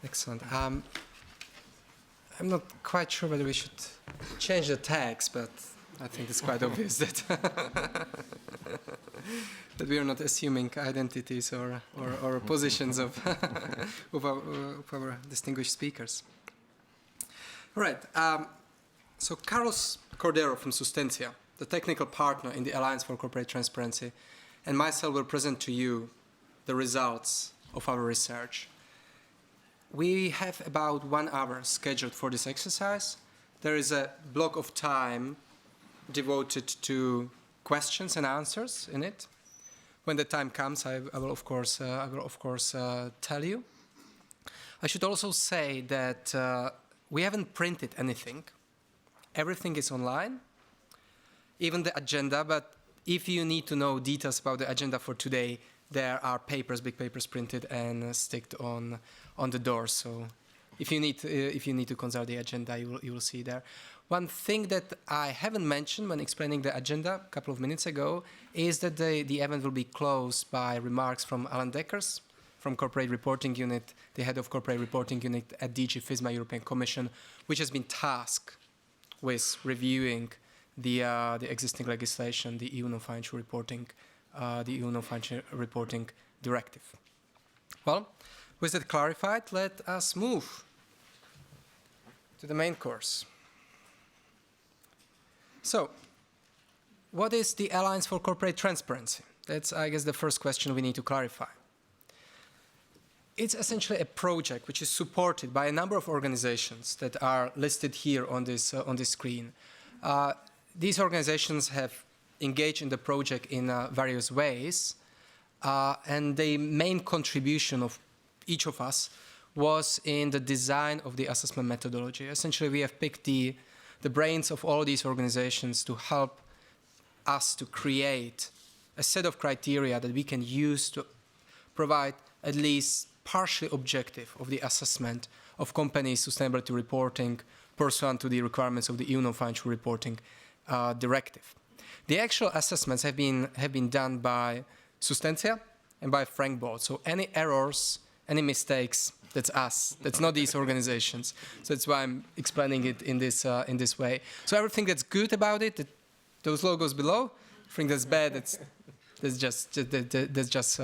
Excellent. I'm not quite sure whether we should change the tags, but I think it's quite obvious that that we are not assuming identities or positions of of our distinguished speakers. All right. So Carlos Cordero from Sustentia, the technical partner in the Alliance for Corporate Transparency, and myself will present to you the results of our research. We have about 1 hour scheduled for this exercise. There is a block of time devoted to questions and answers in it. When the time comes, I will of course tell you. I should also say that we haven't printed anything. Everything is online, even the agenda. But if you need to know details about the agenda for today, there are papers, big papers printed and sticked on the door. So if you need to consult the agenda, you will see there. One thing that I haven't mentioned when explaining the agenda a couple of minutes ago is that the event will be closed by remarks from Alan Deckers from Corporate Reporting Unit, the head of Corporate Reporting Unit at DG FISMA European Commission, which has been tasked with reviewing the existing legislation, the EU Non-Financial Reporting Directive. Well, with that clarified, let us move to the main course. So, what is the Alliance for Corporate Transparency? That's, I guess, the first question we need to clarify. It's essentially a project which is supported by a number of organizations that are listed here on this screen. These organizations have engaged in the project in various ways, and the main contribution of each of us was in the design of the assessment methodology. Essentially, we have picked the brains of all these organizations to help us to create a set of criteria that we can use to provide at least partially objective of the assessment of companies' sustainability reporting pursuant to the requirements of the EU Non-Financial Reporting Directive. The actual assessments have been done by Sustentia and by Frank Bolt. So any errors, any mistakes, that's us. That's not these organizations. So that's why I'm explaining it in this way. So everything that's good about it, those logos below, everything that's bad, that's just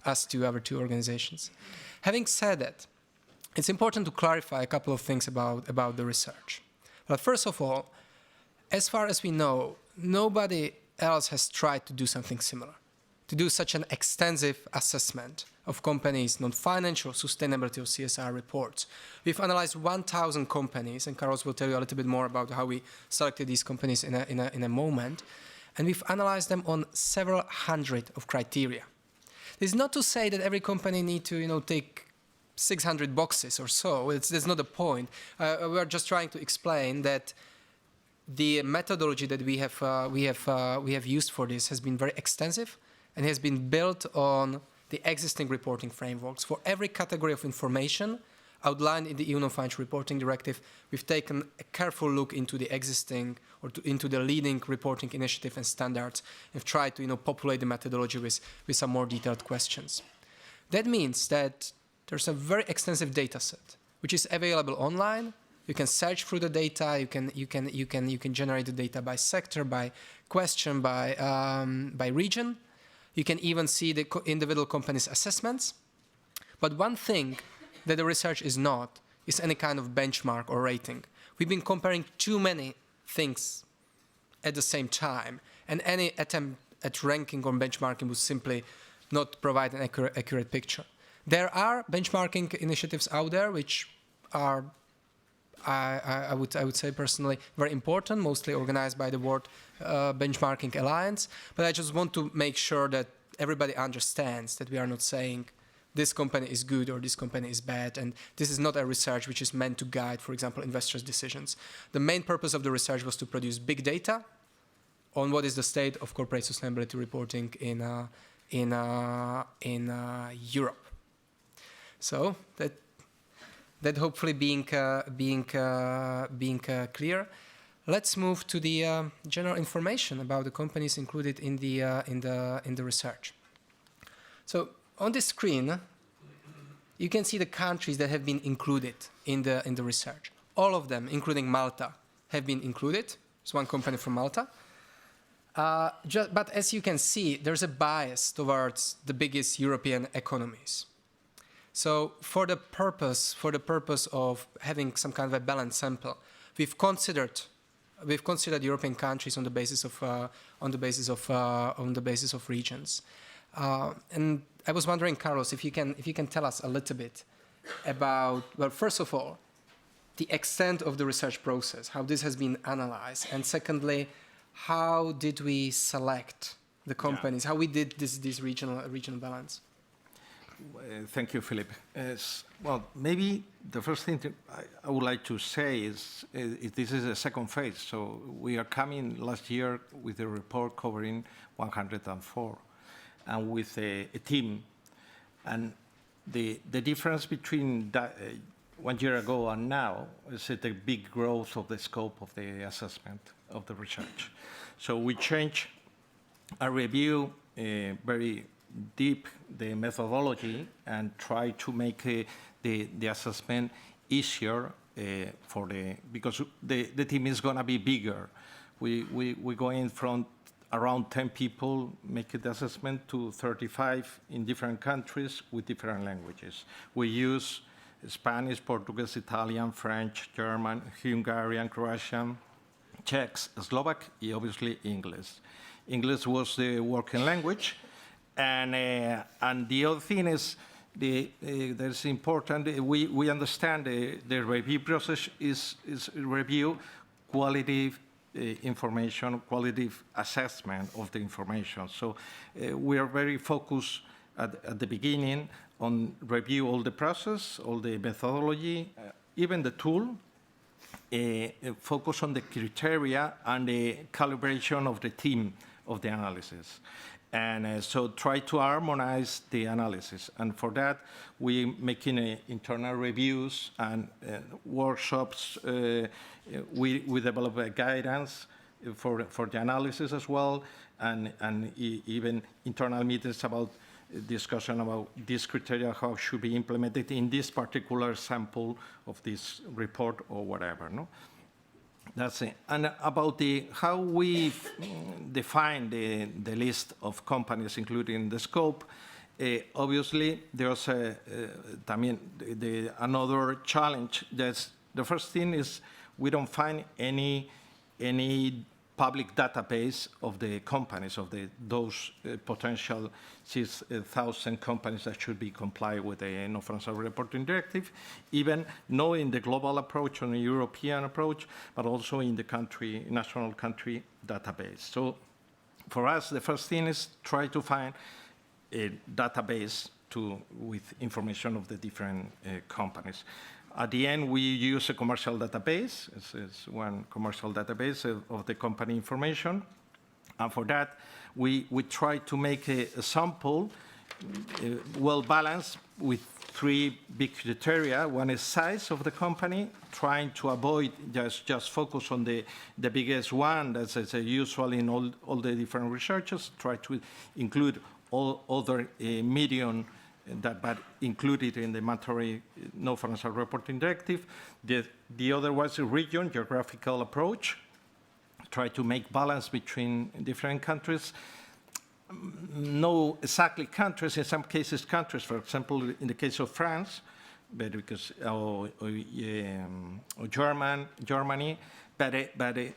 us two, our two organizations. Having said that, it's important to clarify a couple of things about the research. But first of all, as far as we know, nobody else has tried to do something similar, to do such an extensive assessment of companies' non-financial sustainability or CSR reports. We've analyzed 1,000 companies, and Carlos will tell you a little bit more about how we selected these companies in a moment. And we've analyzed them on several hundred of criteria. This is not to say that every company needs to, take 600 boxes or so. That's not the point. We're just trying to explain that the methodology that we have used for this has been very extensive and has been built on the existing reporting frameworks. For every category of information outlined in the EU Non-Financial Reporting Directive, we've taken a careful look into the existing or into the leading reporting initiative and standards and tried to populate the methodology with some more detailed questions. That means that there's a very extensive data set which is available online. You can search through the data. You can generate the data by sector, by question, by region. You can even see the individual companies' assessments. But one thing that the research is not is any kind of benchmark or rating. We've been comparing too many things at the same time, and any attempt at ranking or benchmarking would simply not provide an accurate picture. There are benchmarking initiatives out there which are, I would say personally, very important, mostly organized by the World Benchmarking Alliance. But I just want to make sure that everybody understands that we are not saying this company is good or this company is bad, and this is not a research which is meant to guide, for example, investors' decisions. The main purpose of the research was to produce big data on what is the state of corporate sustainability reporting in Europe. So that hopefully being clear, let's move to the general information about the companies included in the research. So on this screen, you can see the countries that have been included in the research. All of them, including Malta, have been included. It's one company from Malta. But as you can see, there's a bias towards the biggest European economies. So for the purpose of having some kind of a balanced sample, we've considered European countries on the basis of regions. And I was wondering, Carlos, if you can tell us a little bit about, well, first of all, the extent of the research process, how this has been analyzed, and secondly, how did we select the companies, how we did this regional balance? Thank you, Filip. Well, maybe the first thing I would like to say is this is a second phase. So we are coming last year with a report covering 104, and with a team. And the difference between that, 1 year ago and now is the big growth of the scope of the assessment of the research. So we change and review very deep the methodology and try to make the assessment easier because the team is going to be bigger. We're going from around 10 people making the assessment to 35 in different countries with different languages. We use Spanish, Portuguese, Italian, French, German, Hungarian, Croatian, Czech, Slovak, and obviously English. English was the working language. And the other thing is, that's important, we understand the review process is review qualitative information, qualitative assessment of the information. So we are very focused at the beginning on review all the process, all the methodology, even the tool, focus on the criteria and the calibration of the team of the analysis. And so try to harmonize the analysis. And for that, we're making internal reviews and workshops. We develop guidance for the analysis as well, and even internal meetings about discussion about this criteria, how should be implemented in this particular sample of this report or whatever. No? That's it. And about how we define the list of companies included in the scope, obviously there's another challenge. That's the first thing is we don't find any public database of the companies, of those potential 6,000 companies that should be compliant with the Non-Financial Reporting Directive, even not in the global approach or the European approach, but also in the national country database. So for us, the first thing is try to find a database with information of the different companies. At the end, we use a commercial database. It's one commercial database of the company information. And for that, we try to make a sample well-balanced with 3 big criteria. One is size of the company, trying to avoid just focus on the biggest one. That's usual in all the different researches. Try to include all other medium but included in the mandatory Non-Financial Reporting Directive. The other was a region, geographical approach. Try to make balance between different countries. No exactly countries, in some cases countries, for example, in the case of France, but because Germany, but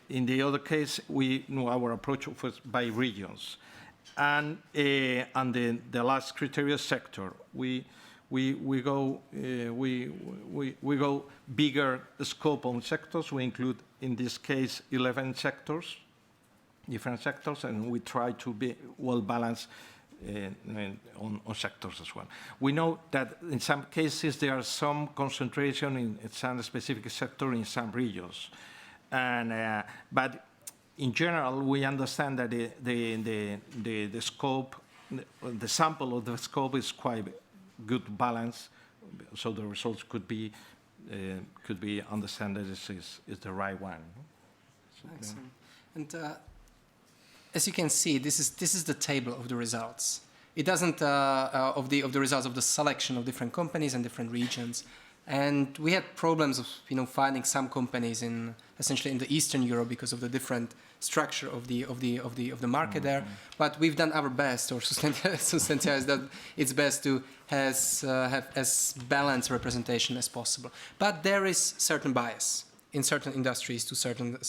in the other case, our approach was by regions. And the last criteria sector. We go bigger scope on sectors. We include in this case 11 sectors, different sectors, and we try to be well balanced on sectors as well. We know that in some cases there are some concentration in some specific sector in some regions, and but in general, we understand that the scope, the sample of the scope is quite good balance, so the results could be understand that this is the right one. Excellent. And as you can see, this is the table of the results. it doesn't of the results of the selection of different companies and different regions. And we had problems of finding some companies in essentially in the Eastern Europe because of the different structure of the market there. But we've done our best, or Sustentia has done its best to have as balanced representation as possible. But there is certain bias in certain industries to certain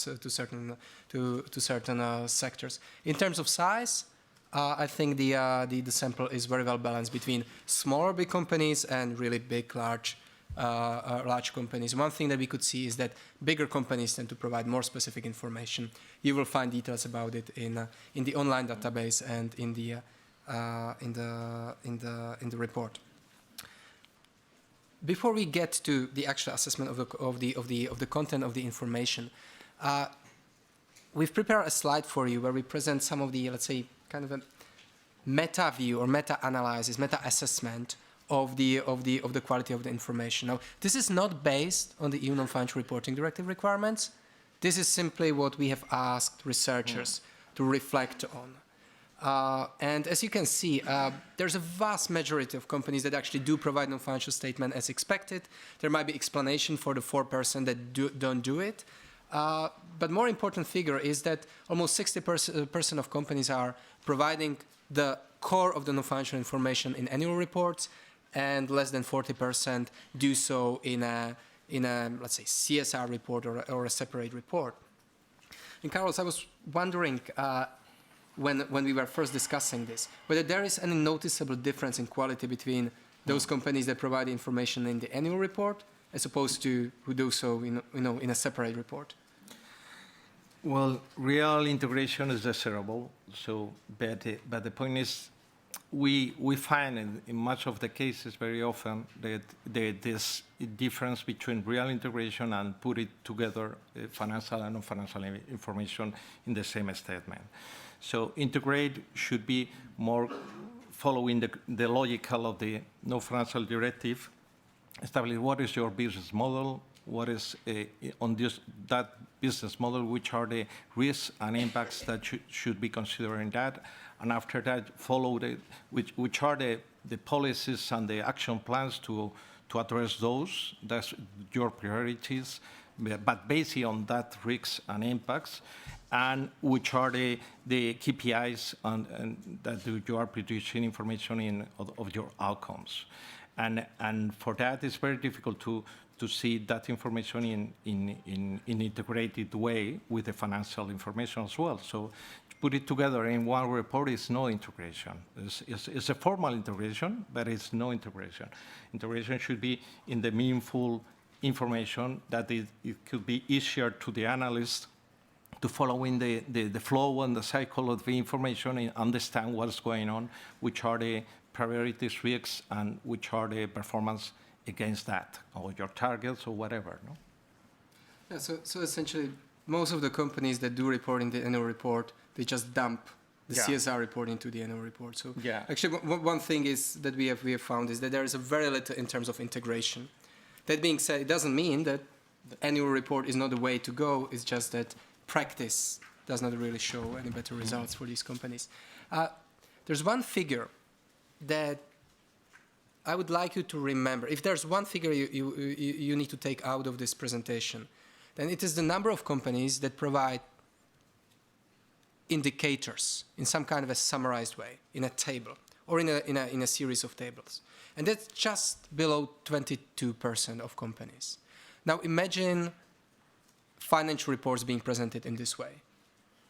sectors. In terms of size, I think the sample is very well balanced between smaller big companies and really big large companies. One thing that we could see is that bigger companies tend to provide more specific information. You will find details about it in the online database and in the report. Before we get to the actual assessment of the content of the information, we've prepared a slide for you where we present some of the, let's say, kind of a meta view or meta analysis, meta assessment of the quality of the information. Now, this is not based on the EU Non-Financial Reporting Directive requirements. This is simply what we have asked researchers to reflect on. And as you can see, there's a vast majority of companies that actually do provide non-financial statement as expected. There might be explanation for the 4% that don't do it. But more important figure is that almost 60% of companies are providing the core of the non-financial information in annual reports, and less than 40% do so in a let's say CSR report or a separate report. And Carlos, I was wondering when we were first discussing this, whether there is any noticeable difference in quality between those companies that provide information in the annual report as opposed to who do so in a separate report. Well, real integration is desirable. But the point is, we find in much of the cases very often that this difference between real integration and put it together, financial and non-financial information in the same statement. So integrate should be more following the logical of the non-financial directive. Establish what is your business model, what is on that business model, which are the risks and impacts that should be considered in that, and after that follow which are the policies and the action plans to address those. That's your priorities, but based on that risks and impacts, and which are the KPIs and that you are producing information of your outcomes. And for that, it's very difficult to see that information in integrated way with the financial information as well. So to put it together in one report is no integration. It's a formal integration, but it's no integration. Integration should be in the meaningful information that it could be easier to the analyst to follow in the flow and the cycle of the information and understand what's going on, which are the priorities, risks, and which are the performance against that, or your targets, or whatever, no? Yeah, so essentially, most of the companies that do report in the annual report, they just dump the CSR report into the annual report. So actually, one thing is that we have found is that there is a very little in terms of integration. That being said, it doesn't mean that the annual report is not the way to go. It's just that practice does not really show any better results for these companies. There's one figure that I would like you to remember. If there's one figure you need to take out of this presentation, then it is the number of companies that provide indicators in some kind of a summarized way, in a table, or in a series of tables. And that's just below 22% of companies. Now imagine financial reports being presented in this way.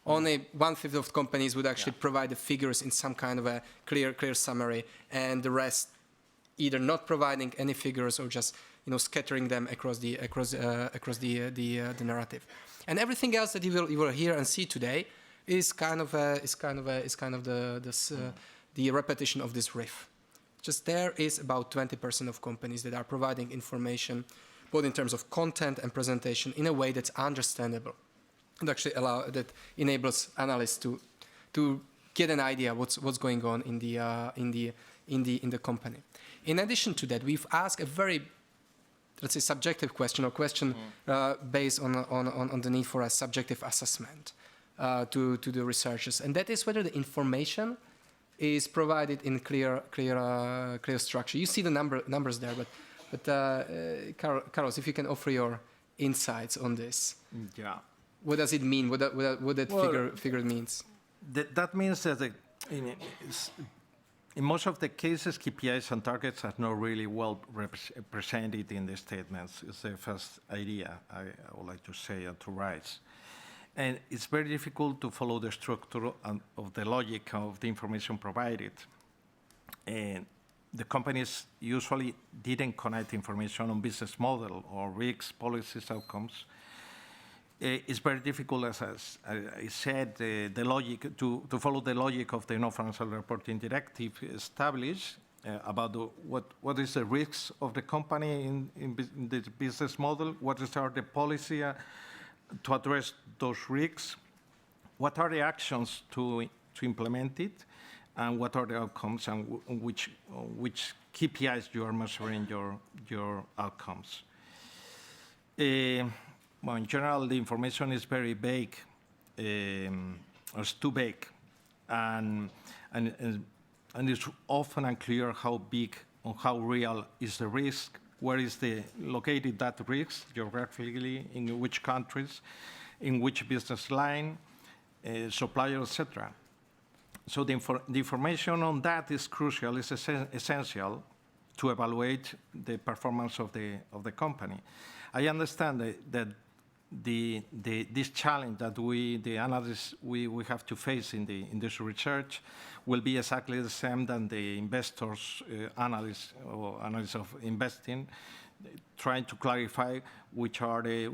Only 1/5 of companies would actually provide the figures in some kind of a clear summary, and the rest either not providing any figures or just scattering them across the narrative. And everything else that you will hear and see today is kind of the repetition of this riff. Just there is about 20% of companies that are providing information, both in terms of content and presentation, in a way that's understandable, and actually that enables analysts to get an idea what's going on in the company. In addition to that, we've asked a very, let's say, subjective question, or question based on the need for a subjective assessment to the researchers, and that is whether the information is provided in clear structure. You see the numbers there, but Carlos, if you can offer your insights on this. Yeah. What does it mean? What that figure means? That means that in most of the cases, KPIs and targets are not really well represented in the statements. It's the first idea I would like to say and to raise. And it's very difficult to follow the structure of the logic of the information provided. And the companies usually didn't connect information on business model or risks, policies, outcomes. It's very difficult, as I said, the logic to follow the logic of the Non-Financial Reporting Directive established about what is the risks of the company in the business model, what is the policy to address those risks, what are the actions to implement it, and what are the outcomes, and which KPIs you are measuring your outcomes. Well, in general, the information is very vague, or it's too vague, and it's often unclear how big or how real is the risk, where is located that risk geographically, in which countries, in which business line, supplier, etc. So the information on that is crucial, is essential to evaluate the performance of the company. I understand that this challenge that the analysts we have to face in this research will be exactly the same than the investors analysts of investing, trying to clarify which are the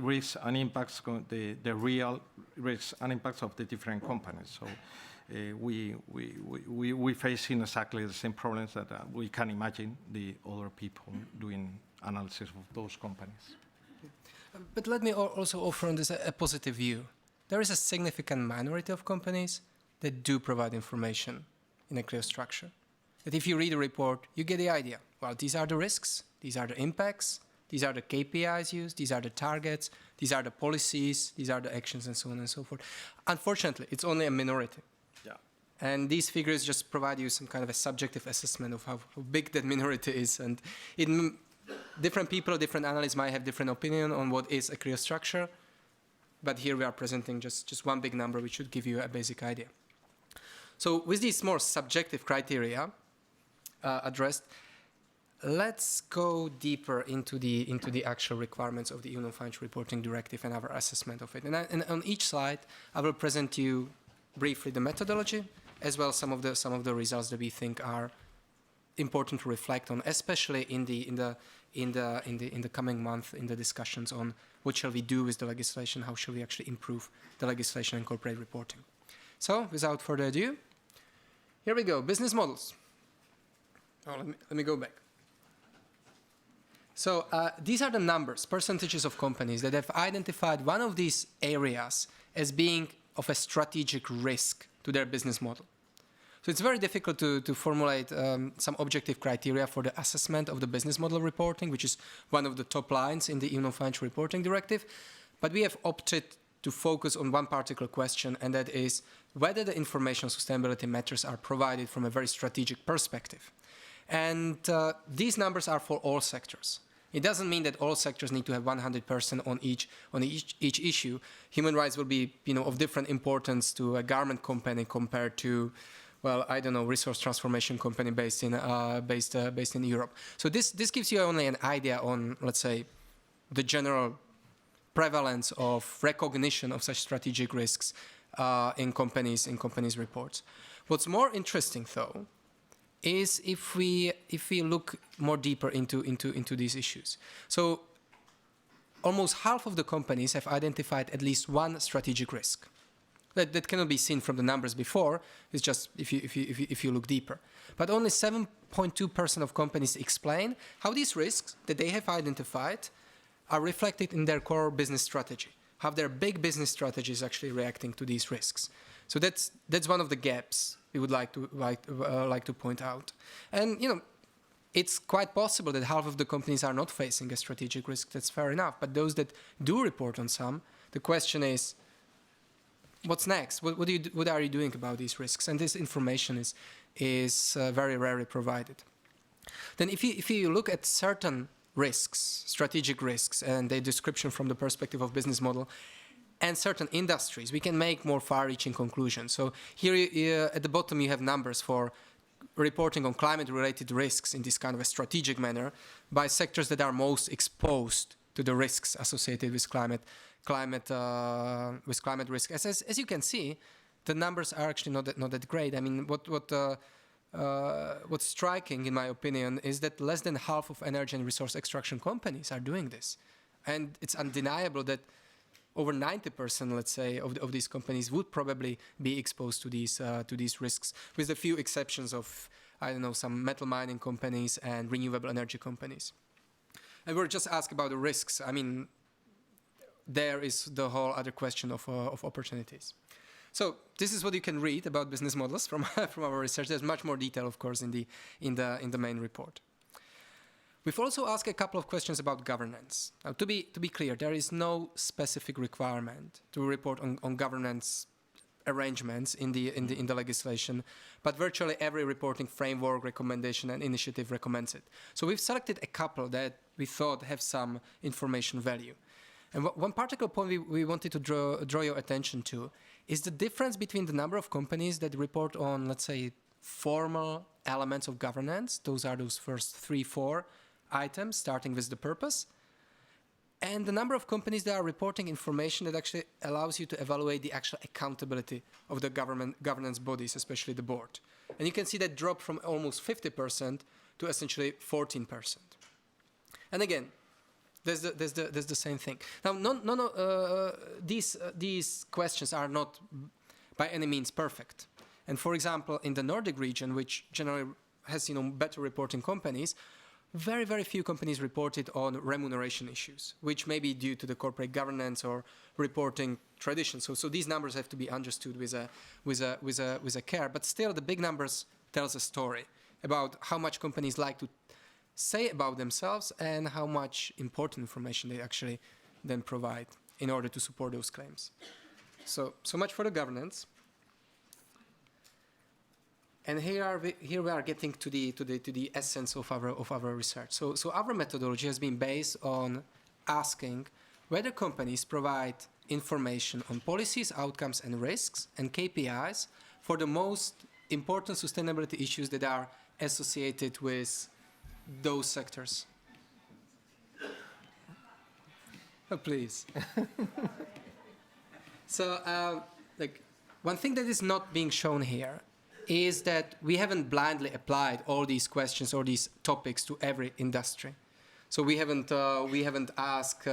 risks and impacts, the real risks and impacts of the different companies. So we facing exactly the same problems that we can imagine the other people doing analysis of those companies. But let me also offer on this a positive view. There is a significant minority of companies that do provide information in a clear structure. That if you read the report, you get the idea. Well, these are the risks, these are the impacts, these are the KPIs used, these are the targets, these are the policies, these are the actions, and so on and so forth. Unfortunately, it's only a minority. Yeah. And these figures just provide you some kind of a subjective assessment of how big that minority is. And different people, different analysts might have different opinion on what is a clear structure, but here we are presenting just one big number which should give you a basic idea. So with these more subjective criteria addressed, let's go deeper into the actual requirements of the EU Non-Financial Reporting Directive and our assessment of it. And on each slide, I will present you briefly the methodology, as well as some of the results that we think are important to reflect on, especially in the coming month in the discussions on what shall we do with the legislation, how shall we actually improve the legislation and corporate reporting. So, without further ado, here we go. Business models. Oh, let me go back. So these are the numbers, percentages of companies that have identified one of these areas as being of a strategic risk to their business model. So it's very difficult to formulate some objective criteria for the assessment of the business model reporting, which is one of the top lines in the EU Non-Financial Reporting Directive. But we have opted to focus on one particular question, and that is whether the information sustainability matters are provided from a very strategic perspective. And these numbers are for all sectors. It doesn't mean that all sectors need to have 100% on each issue. Human rights will be, of different importance to a garment company compared to, well, I don't know, resource transformation company based in Europe. So this gives you only an idea on, let's say, the general prevalence of recognition of such strategic risks in companies' reports. What's more interesting, though, is if we look more deeper into these issues. So almost half of the companies have identified at least one strategic risk. That cannot be seen from the numbers before. It's just if you look deeper. But only 7.2% of companies explain how these risks that they have identified are reflected in their core business strategy, how their big business strategy is actually reacting to these risks. So that's one of the gaps we would like to point out. And it's quite possible that half of the companies are not facing a strategic risk. That's fair enough. But those that do report on some, the question is, what's next? What are you doing about these risks? And this information is very rarely provided. Then if you look at certain risks, strategic risks, and their description from the perspective of business model, and certain industries, we can make more far-reaching conclusions. So here at the bottom you have numbers for reporting on climate-related risks in this kind of a strategic manner by sectors that are most exposed to the risks associated with climate risk. As you can see, the numbers are actually not that great. I mean, what's striking, in my opinion, is that less than half of energy and resource extraction companies are doing this, and it's undeniable that over 90%, let's say, of these companies would probably be exposed to these risks, with a few exceptions of, I don't know, some metal mining companies and renewable energy companies. And we're just asked about the risks. I mean, there is the whole other question of opportunities. So this is what you can read about business models from our research. There's much more detail, of course, in the main report. We've also asked a couple of questions about governance. Now, to be clear, there is no specific requirement to report on governance arrangements in the legislation, but virtually every reporting framework, recommendation, and initiative recommends it. So we've selected a couple that we thought have some information value. And one particular point we wanted to draw your attention to is the difference between the number of companies that report on, let's say, formal elements of governance. Those are those first 3-4 items, starting with the purpose, and the number of companies that are reporting information that actually allows you to evaluate the actual accountability of the governance bodies, especially the board. And you can see that drop from almost 50% to essentially 14%. And again, there's the same thing. Now, these questions are not by any means perfect. And for example, in the Nordic region, which generally has better reporting companies, very, very few companies reported on remuneration issues, which may be due to the corporate governance or reporting tradition. So these numbers have to be understood with a care. But still, the big numbers tells a story about how much companies like to say about themselves and how much important information they actually then provide in order to support those claims. So much for the governance. And here we are getting to the essence of our research. So our methodology has been based on asking whether companies provide information on policies, outcomes, and risks, and KPIs for the most important sustainability issues that are associated with those sectors. Oh, please. So, one thing that is not being shown here is that we haven't blindly applied all these questions or these topics to every industry. So we haven't asked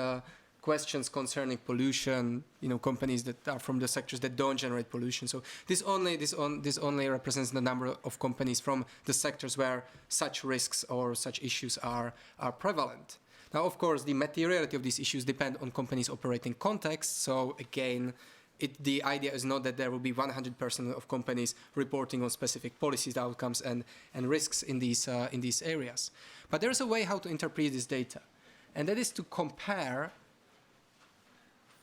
questions concerning pollution, companies that are from the sectors that don't generate pollution. So this only represents the number of companies from the sectors where such risks or such issues are prevalent. Now, of course, the materiality of these issues depend on companies' operating context. So again, the idea is not that there will be 100% of companies reporting on specific policies, outcomes, and risks in these areas. But there's a way how to interpret this data, and that is to compare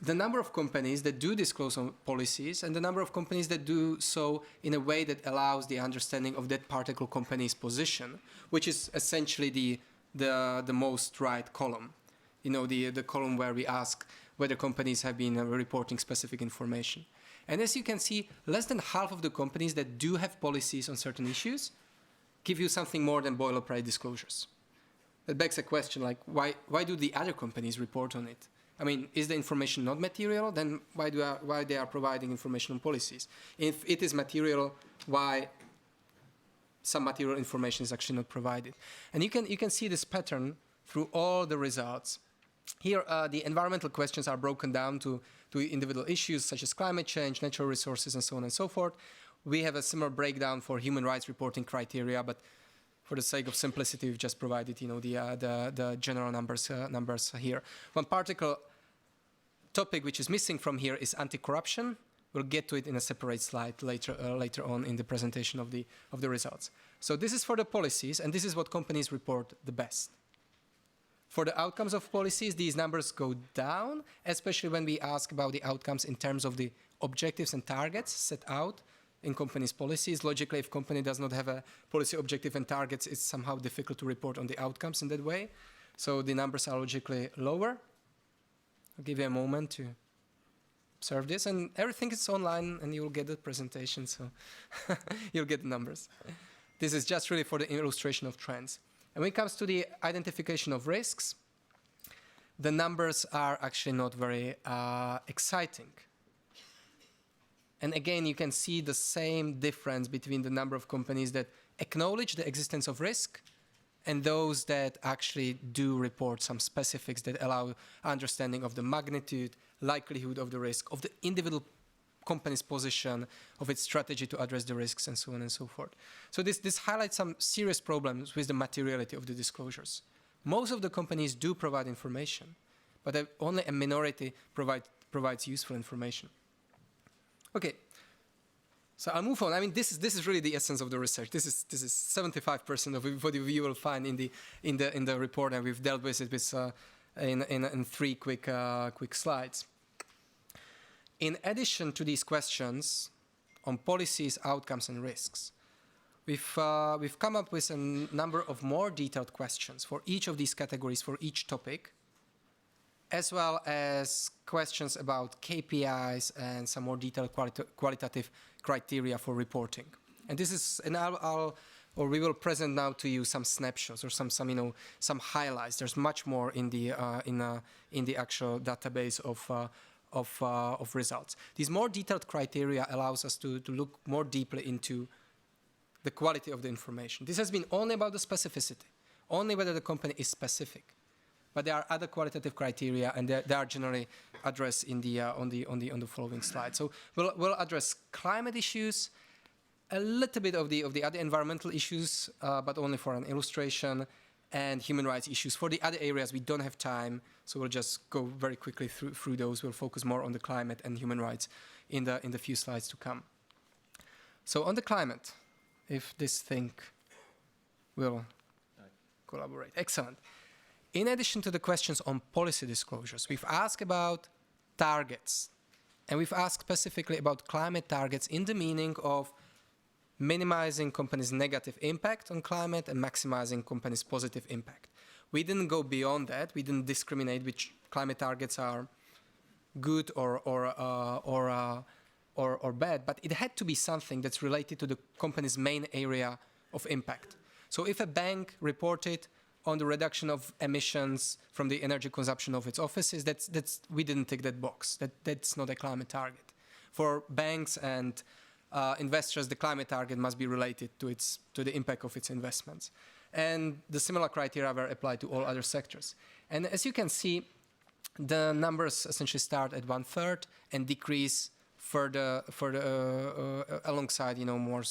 the number of companies that do disclose on policies and the number of companies that do so in a way that allows the understanding of that particular company's position, which is essentially the most right column. The column where we ask whether companies have been reporting specific information. And as you can see, less than half of the companies that do have policies on certain issues give you something more than boilerplate disclosures. That begs a question like, why do the other companies report on it? I mean, is the information not material? Then why they are providing information on policies? If it is material, why some material information is actually not provided? And you can see this pattern through all the results. Here, the environmental questions are broken down to individual issues such as climate change, natural resources, and so on and so forth. We have a similar breakdown for human rights reporting criteria, but for the sake of simplicity, we've just provided, the general numbers here. One particular topic which is missing from here is anti-corruption. We'll get to it in a separate slide later on in the presentation of the results. So this is for the policies, and this is what companies report the best. For the outcomes of policies, these numbers go down, especially when we ask about the outcomes in terms of the objectives and targets set out in companies' policies. Logically, if company does not have a policy objective and targets, it's somehow difficult to report on the outcomes in that way. So the numbers are logically lower. I'll give you a moment to observe this, and everything is online, and you'll get the presentation, so you'll get the numbers. This is just really for the illustration of trends. And when it comes to the identification of risks, the numbers are actually not very exciting. And again, you can see the same difference between the number of companies that acknowledge the existence of risk and those that actually do report some specifics that allow understanding of the magnitude, likelihood of the risk, of the individual company's position, of its strategy to address the risks, and so on and so forth. So this highlights some serious problems with the materiality of the disclosures. Most of the companies do provide information, but only a minority provides useful information. Okay, so I'll move on. I mean, this is really the essence of the research. This is 75% of what you will find in the report, and we've dealt with it in 3 quick slides. In addition to these questions on policies, outcomes, and risks, we've come up with a number of more detailed questions for each of these categories, for each topic, as well as questions about KPIs and some more detailed qualitative criteria for reporting. And this is, and we will present now to you some snapshots or some highlights. There's much more in the actual database of results. These more detailed criteria allows us to look more deeply into the quality of the information. This has been only about the specificity, only whether the company is specific. But there are other qualitative criteria, and they are generally addressed on the following slide. So we'll address climate issues, a little bit of the other environmental issues, but only for an illustration, and human rights issues. For the other areas, we don't have time, so we'll just go very quickly through those. We'll focus more on the climate and human rights in the few slides to come. So on the climate, if this thing will collaborate. Excellent. In addition to the questions on policy disclosures, we've asked about targets, and we've asked specifically about climate targets in the meaning of minimizing companies' negative impact on climate and maximizing companies' positive impact. We didn't go beyond that. We didn't discriminate which climate targets are good or bad, but it had to be something that's related to the company's main area of impact. So if a bank reported on the reduction of emissions from the energy consumption of its offices, we didn't tick that box. That's not a climate target. For banks and investors, the climate target must be related to the impact of its investments. And the similar criteria were applied to all other sectors. And as you can see, the numbers essentially start at 1/3 and decrease further alongside more,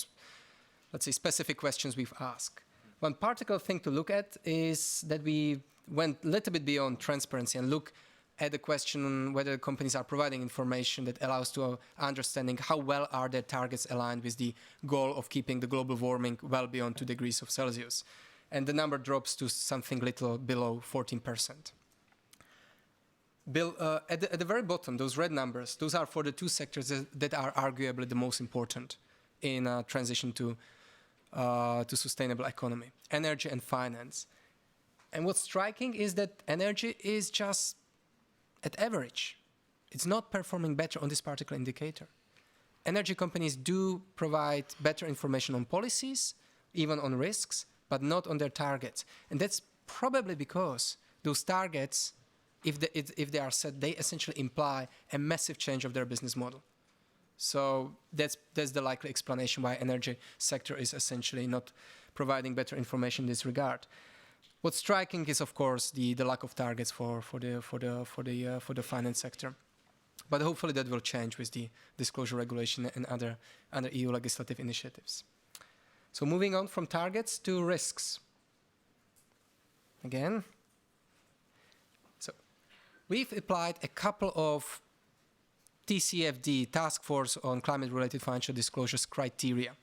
let's say, specific questions we've asked. One particular thing to look at is that we went a little bit beyond transparency and look at the question whether companies are providing information that allows to understanding how well are their targets aligned with the goal of keeping the global warming well beyond 2 degrees of Celsius. And the number drops to something little below 14%. At the very bottom, those red numbers, those are for the 2 sectors that are arguably the most important in transition to sustainable economy, energy and finance. And what's striking is that energy is just at average. It's not performing better on this particular indicator. Energy companies do provide better information on policies, even on risks, but not on their targets. And that's probably because those targets, if they are set, they essentially imply a massive change of their business model. So that's the likely explanation why energy sector is essentially not providing better information in this regard. What's striking is, of course, the lack of targets for the finance sector. But hopefully that will change with the disclosure regulation and other EU legislative initiatives. So moving on from targets to risks. Again. So we've applied a couple of TCFD, Task Force on Climate-Related Financial Disclosures criteria.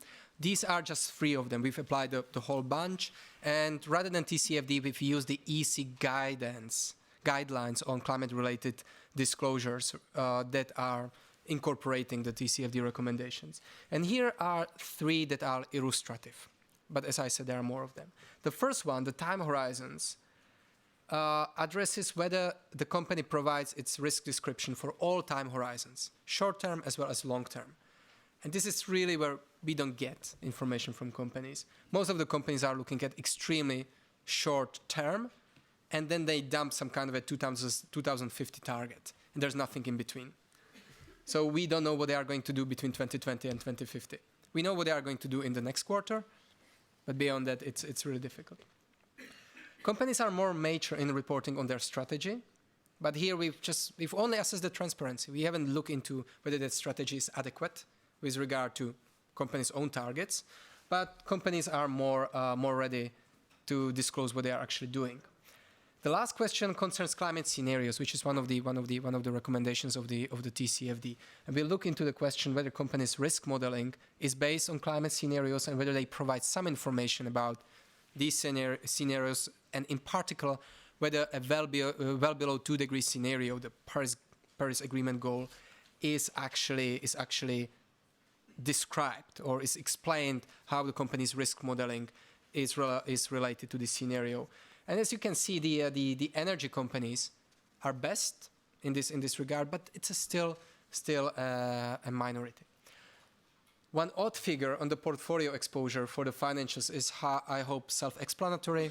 These are just 3 of them. We've applied the whole bunch. And rather than TCFD, we've used the EC guidelines on climate-related disclosures that are incorporating the TCFD recommendations. And here are 3 that are illustrative. But as I said, there are more of them. The first one, the time horizons, addresses whether the company provides its risk description for all time horizons, short-term as well as long-term. And this is really where we don't get information from companies. Most of the companies are looking at extremely short-term, and then they dump some kind of a 2050 target, and there's nothing in between. So we don't know what they are going to do between 2020 and 2050. We know what they are going to do in the next quarter, but beyond that, it's really difficult. Companies are more mature in reporting on their strategy, but here we've only assessed the transparency. We haven't looked into whether that strategy is adequate with regard to companies' own targets, but companies are more ready to disclose what they are actually doing. The last question concerns climate scenarios, which is one of the recommendations of the TCFD. And we'll look into the question whether companies' risk modeling is based on climate scenarios and whether they provide some information about these scenarios, and in particular, whether a well below 2 degree scenario, the Paris Agreement goal, is actually described or is explained how the company's risk modeling is related to this scenario. And as you can see, the energy companies are best in this regard, but it's still a minority. One odd figure on the portfolio exposure for the financials is, I hope, self-explanatory.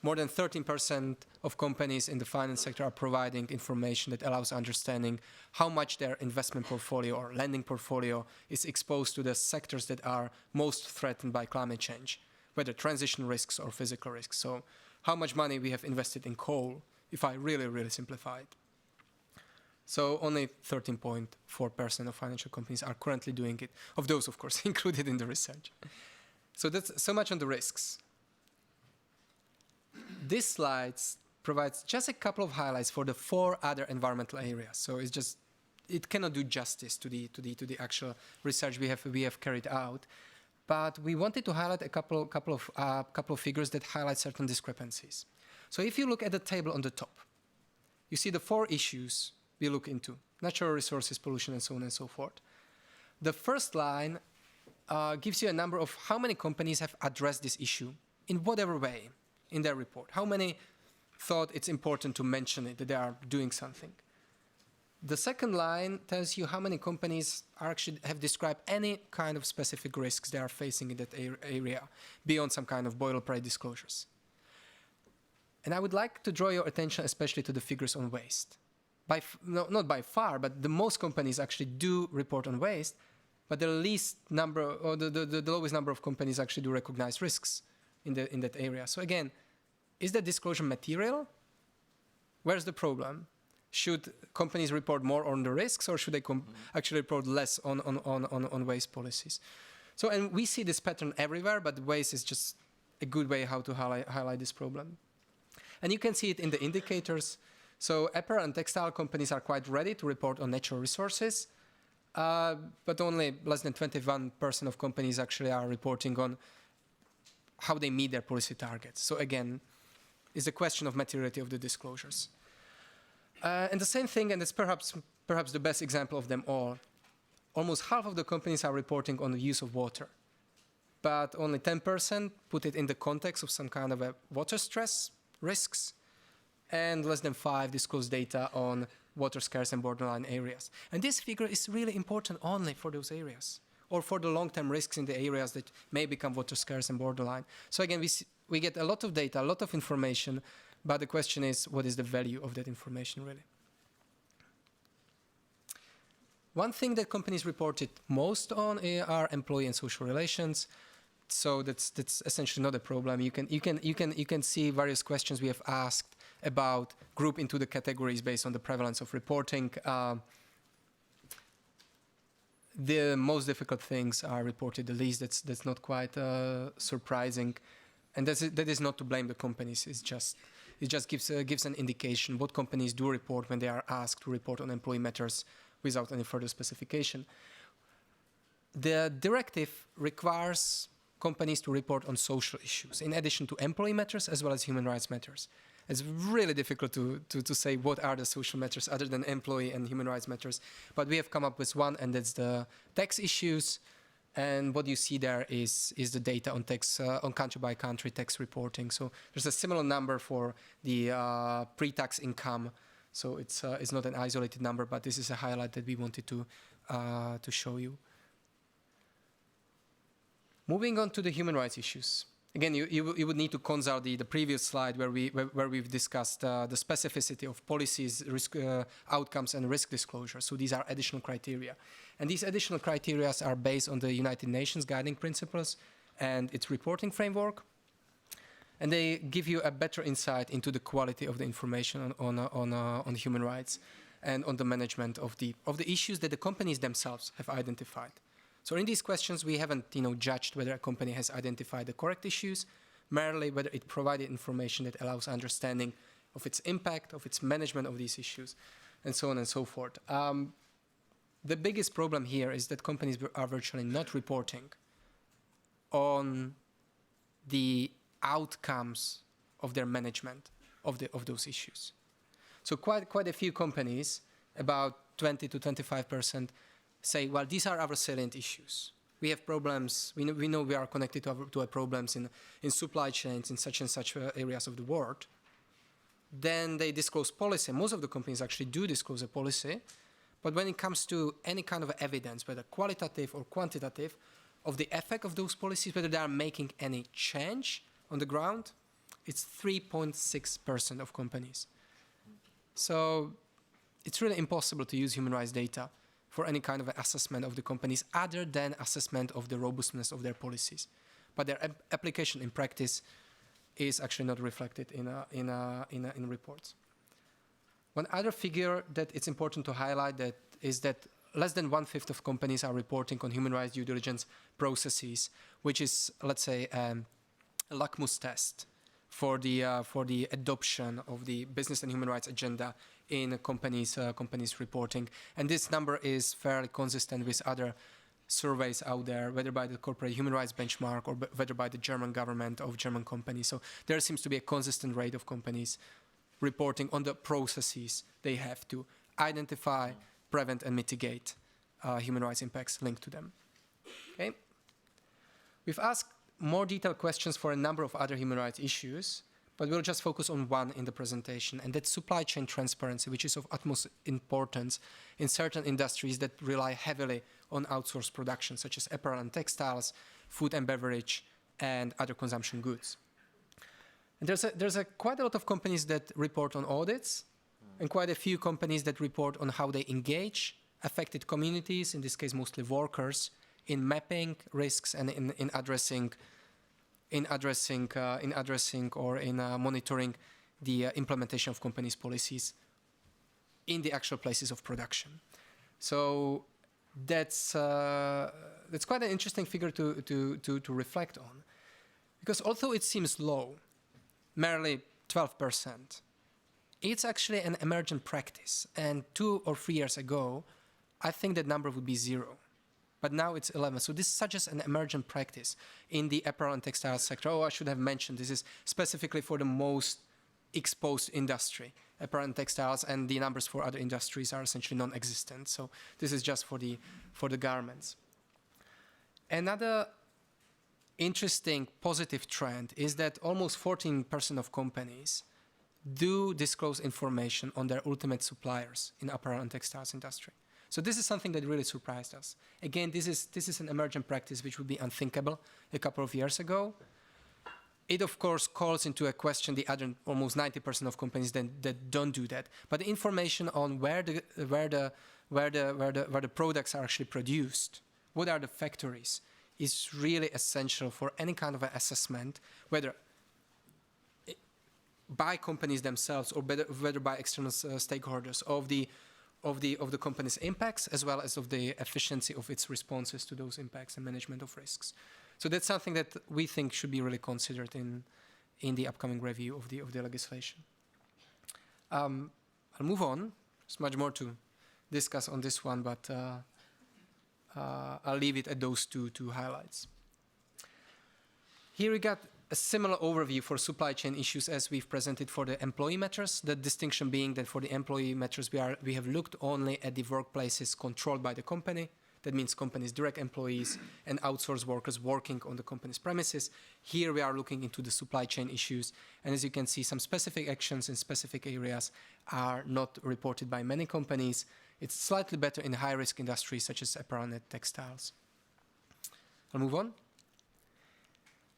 More than 13% of companies in the finance sector are providing information that allows understanding how much their investment portfolio or lending portfolio is exposed to the sectors that are most threatened by climate change, whether transition risks or physical risks. So how much money we have invested in coal, if I really, really simplify it. So only 13.4% of financial companies are currently doing it, of those, of course, included in the research. So that's so much on the risks. This slide provides just a couple of highlights for the 4 other environmental areas. So it cannot do justice to the actual research we have carried out. But we wanted to highlight a couple of figures that highlight certain discrepancies. So if you look at the table on the top, you see the 4 issues we look into: natural resources, pollution, and so on and so forth. The first line gives you a number of how many companies have addressed this issue in whatever way in their report. How many thought it's important to mention it, that they are doing something. The second line tells you how many companies actually have described any kind of specific risks they are facing in that area beyond some kind of boilerplate disclosures. And I would like to draw your attention especially to the figures on waste. Not by far, but the most companies actually do report on waste, but the least number, or the lowest number of companies actually do recognize risks in that area. So again, is the disclosure material? Where's the problem? Should companies report more on the risks, or should they actually report less on waste policies? So, and we see this pattern everywhere, but waste is just a good way how to highlight this problem. And you can see it in the indicators. So apparel and textile companies are quite ready to report on natural resources, but only less than 21% of companies actually are reporting on how they meet their policy targets. So again, it's a question of materiality of the disclosures. And the same thing, and it's perhaps the best example of them all, almost half of the companies are reporting on the use of water, but only 10% put it in the context of some kind of a water stress risks, and less than 5 disclose data on water scarce and borderline areas. And this figure is really important only for those areas, or for the long-term risks in the areas that may become water scarce and borderline. So again, we get a lot of data, a lot of information, but the question is, what is the value of that information really? One thing that companies reported most on are employee and social relations. So that's essentially not a problem. You can see various questions we have asked about group into the categories based on the prevalence of reporting. The most difficult things are reported the least. That's not quite surprising, and that is not to blame the companies. It just gives an indication what companies do report when they are asked to report on employee matters without any further specification. the directive requires companies to report on social issues, in addition to employee matters as well as human rights matters. It's really difficult to say what are the social matters other than employee and human rights matters. But we have come up with one, and that's the tax issues. And what you see there is the data on tax, on country-by-country tax reporting. So there's a similar number for the pre-tax income. So it's not an isolated number, but this is a highlight that we wanted to show you. Moving on to the human rights issues. Again, you would need to consult the previous slide where we've discussed the specificity of policies, risk outcomes, and risk disclosure. So these are additional criteria. And these additional criteria are based on the United Nations guiding principles and its reporting framework. And they give you a better insight into the quality of the information on human rights and on the management of the issues that the companies themselves have identified. So in these questions, we haven't judged whether a company has identified the correct issues, merely whether it provided information that allows understanding of its impact, of its management of these issues, and so on and so forth. The biggest problem here is that companies are virtually not reporting on the outcomes of their management of those issues. So quite a few companies, about 20 to 25%, say, well, these are our salient issues. We have problems. We know we are connected to our problems in supply chains in such and such areas of the world. Then they disclose policy. Most of the companies actually do disclose a policy. But when it comes to any kind of evidence, whether qualitative or quantitative, of the effect of those policies, whether they are making any change on the ground, it's 3.6% of companies. So it's really impossible to use human rights data for any kind of assessment of the companies other than assessment of the robustness of their policies. But their application in practice is actually not reflected in reports. One other figure that it's important to highlight is that less than 1/5 of companies are reporting on human rights due diligence processes, which is, let's say, a litmus test for the adoption of the business and human rights agenda in companies reporting. And this number is fairly consistent with other surveys out there, whether by the Corporate Human Rights Benchmark or whether by the German government of German companies. So there seems to be a consistent rate of companies reporting on the processes they have to identify, prevent, and mitigate human rights impacts linked to them. Okay? We've asked more detailed questions for a number of other human rights issues, but we'll just focus on one in the presentation, and that's supply chain transparency, which is of utmost importance in certain industries that rely heavily on outsourced production, such as apparel and textiles, food and beverage, and other consumption goods. And there's quite a lot of companies that report on audits, and quite a few companies that report on how they engage affected communities, in this case mostly workers, in mapping risks and in addressing or in monitoring the implementation of companies' policies in the actual places of production. So that's quite an interesting figure to reflect on, because although it seems low, merely 12%, it's actually an emergent practice. And 2 or 3 years ago, I think that number would be 0. But now it's 11. So this suggests an emergent practice in the apparel and textile sector. Oh, I should have mentioned this is specifically for the most exposed industry, apparel and textiles, and the numbers for other industries are essentially non-existent. So this is just for the garments. Another interesting positive trend is that almost 14% of companies do disclose information on their ultimate suppliers in apparel and textiles industry. So this is something that really surprised us. Again, this is an emergent practice which would be unthinkable a couple of years ago. It, of course, calls into a question the other almost 90% of companies that don't do that. But the information on where the products are actually produced, what are the factories, is really essential for any kind of an assessment, whether by companies themselves or whether by external stakeholders of the company's impacts, as well as of the efficiency of its responses to those impacts and management of risks. So that's something that we think should be really considered in the upcoming review of the legislation. I'll move on. There's much more to discuss on this one, but I'll leave it at those two highlights. Here we got a similar overview for supply chain issues as we've presented for the employee matters. The distinction being that for the employee matters, we have looked only at the workplaces controlled by the company. That means companies' direct employees and outsourced workers working on the company's premises. Here we are looking into the supply chain issues. And as you can see, some specific actions in specific areas are not reported by many companies. It's slightly better in high-risk industries such as apparel and textiles. I'll move on.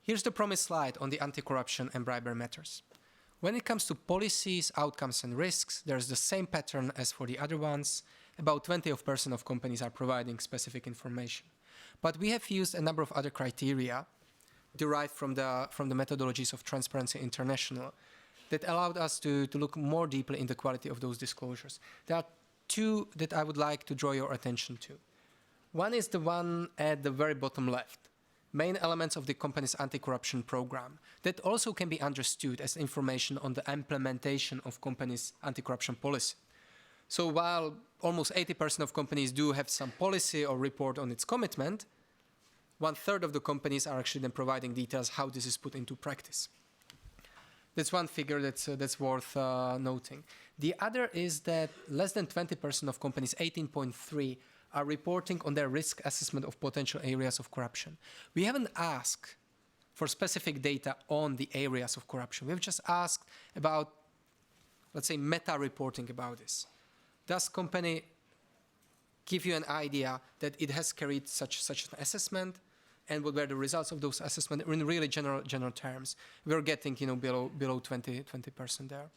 Here's the promised slide on the anti-corruption and bribery matters. When it comes to policies, outcomes, and risks, there's the same pattern as for the other ones. About 20% of companies are providing specific information. But we have used a number of other criteria derived from the methodologies of Transparency International that allowed us to look more deeply in the quality of those disclosures. There are two that I would like to draw your attention to. One is the one at the very bottom left. Main elements of the company's anti-corruption program that also can be understood as information on the implementation of company's anti-corruption policy. So while almost 80% of companies do have some policy or report on its commitment, 1/3 of the companies are actually then providing details how this is put into practice. That's one figure that's worth noting. The other is that less than 20% of companies, 18.3%, are reporting on their risk assessment of potential areas of corruption. We haven't asked for specific data on the areas of corruption. We've just asked about, let's say, meta-reporting about this. Does company give you an idea that it has carried such an assessment, and what were the results of those assessments in really general terms? We're getting below 20% there.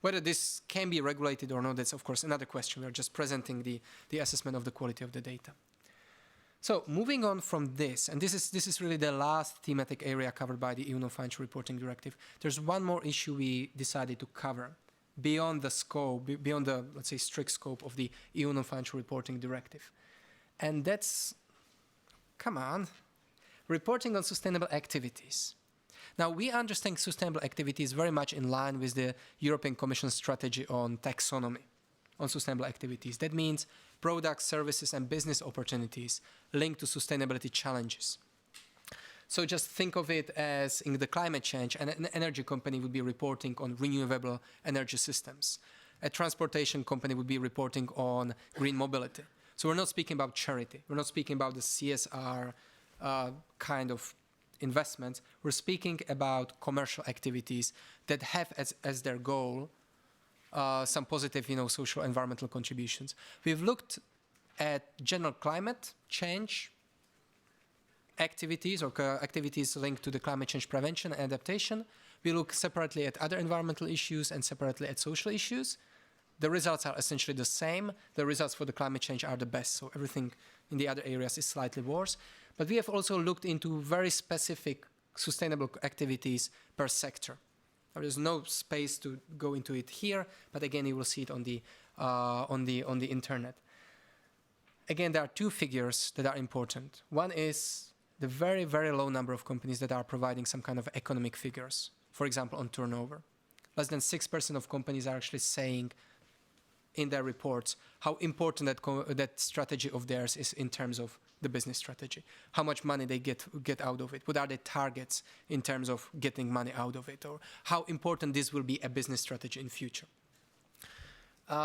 Whether this can be regulated or not, that's of course another question. We're just presenting the assessment of the quality of the data. So moving on from this, and this is really the last thematic area covered by the EU Non-Financial Reporting Directive. There's one more issue we decided to cover beyond the scope, beyond the, let's say, strict scope of the EU Non-Financial Reporting Directive. And that's, come on, reporting on sustainable activities. Now, we understand sustainable activities very much in line with the European Commission strategy on taxonomy, on sustainable activities. That means products, services, and business opportunities linked to sustainability challenges. So just think of it as in the climate change, an energy company would be reporting on renewable energy systems. A transportation company would be reporting on green mobility. So we're not speaking about charity. We're not speaking about the CSR kind of investments. We're speaking about commercial activities that have as their goal some positive, social environmental contributions. We've looked at general climate change activities or activities linked to the climate change prevention and adaptation. We look separately at other environmental issues and separately at social issues. The results are essentially the same. The results for the climate change are the best, so everything in the other areas is slightly worse. But we have also looked into very specific sustainable activities per sector. There's no space to go into it here, but again, you will see it on the internet. Again, there are two figures that are important. One is the very, very low number of companies that are providing some kind of economic figures, for example, on turnover. Less than 6% of companies are actually saying in their reports how important that strategy of theirs is in terms of the business strategy, how much money they get out of it, what are the targets in terms of getting money out of it, or how important this will be a business strategy in future.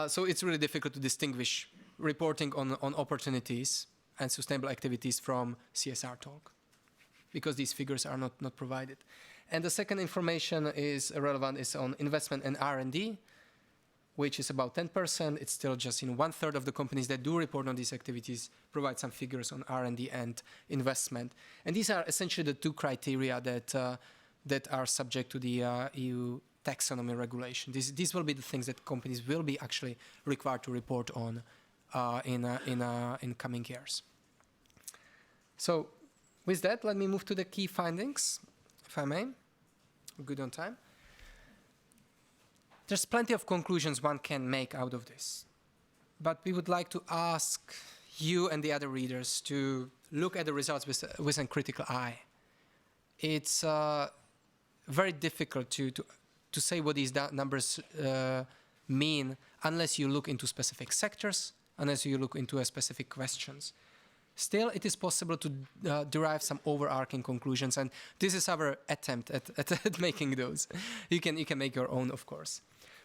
So it's really difficult to distinguish reporting on opportunities and sustainable activities from CSR talk, because these figures are not provided. And the second information is relevant is on investment and R&D, which is about 10%. It's still just 1/3 of the companies that do report on these activities provide some figures on R&D and investment. And these are essentially the two criteria that are subject to the EU taxonomy regulation. These will be the things that companies will be actually required to report on in coming years. So with that, let me move to the key findings, if I may. We're good on time. There's plenty of conclusions one can make out of this, but we would like to ask you and the other readers to look at the results with a critical eye. It's very difficult to say what these numbers mean unless you look into specific sectors, unless you look into specific questions. Still, it is possible to derive some overarching conclusions, and this is our attempt at making those. You can make your own, of course.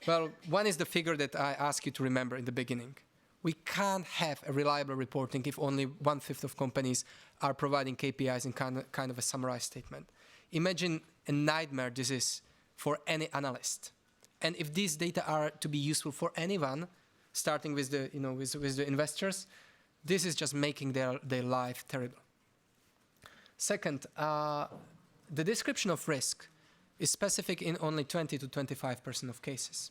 Well, one is the figure that I asked you to remember in the beginning. We can't have a reliable reporting if only 1/5 of companies are providing KPIs in kind of a summarized statement. Imagine a nightmare this is for any analyst. And if these data are to be useful for anyone, starting with the, with the investors, this is just making their life terrible. Second, the description of risk is specific in only 20 to 25% of cases.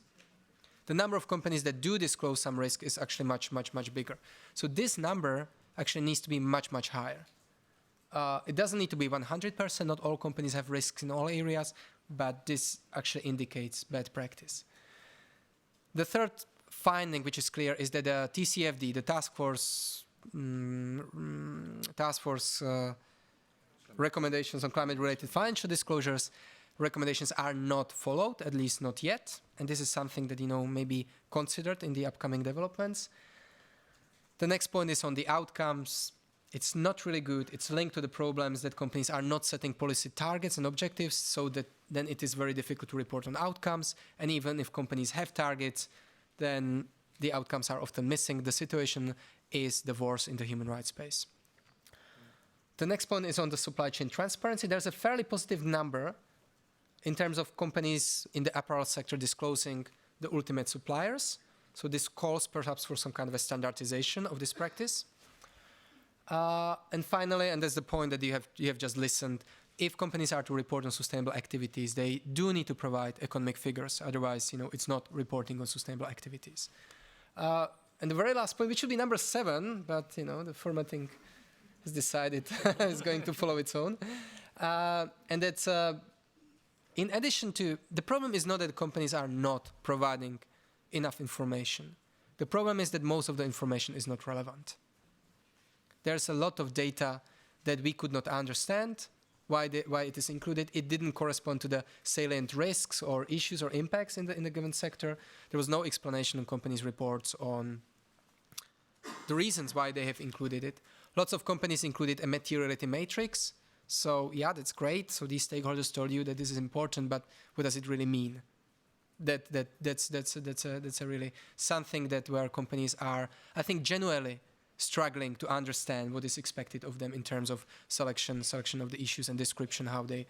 The number of companies that do disclose some risk is actually much bigger. So this number actually needs to be much higher. It doesn't need to be 100%. Not all companies have risks in all areas, but this actually indicates bad practice. The third finding, which is clear, is that the TCFD, the task force recommendations on climate-related financial disclosures, recommendations are not followed, at least not yet, and this is something that may be considered in the upcoming developments. The next point is on the outcomes. It's not really good. It's linked to the problems that companies are not setting policy targets and objectives, so that then it is very difficult to report on outcomes. And even if companies have targets, then the outcomes are often missing. The situation is the worst in the human rights space. The next point is on the supply chain transparency. There's a fairly positive number in terms of companies in the apparel sector disclosing the ultimate suppliers. So this calls perhaps for some kind of a standardization of this practice. And finally, and that's the point that you have just listened, if companies are to report on sustainable activities, they do need to provide economic figures. Otherwise, it's not reporting on sustainable activities. And the very last point, which should be number 7, but the formatting has decided is going to follow its own. And that's in addition to, the problem is not that companies are not providing enough information. The problem is that most of the information is not relevant. There's a lot of data that we could not understand why it is included. It didn't correspond to the salient risks or issues or impacts in the given sector. There was no explanation in companies' reports on the reasons why they have included it. Lots of companies included a materiality matrix. So yeah, that's great. So these stakeholders told you that this is important, but what does it really mean? That's a really something that where companies are, I think, genuinely struggling to understand what is expected of them in terms of selection of the issues and description how they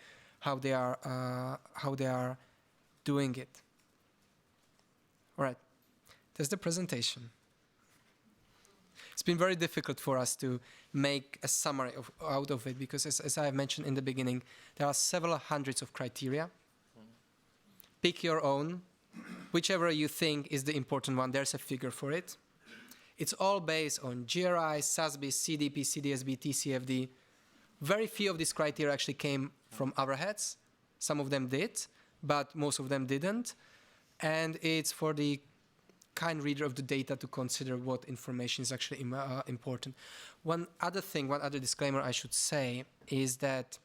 are doing it. All right, that's the presentation. It's been very difficult for us to make a summary out of it because, as I mentioned in the beginning, there are several hundreds of criteria. Pick your own, whichever you think is the important one. There's a figure for it. It's all based on GRI, SASB, CDP, CDSB, TCFD. Very few of these criteria actually came from our heads. Some of them did, but most of them didn't. And it's for the kind reader of the data to consider what information is actually important. One other disclaimer I should say is that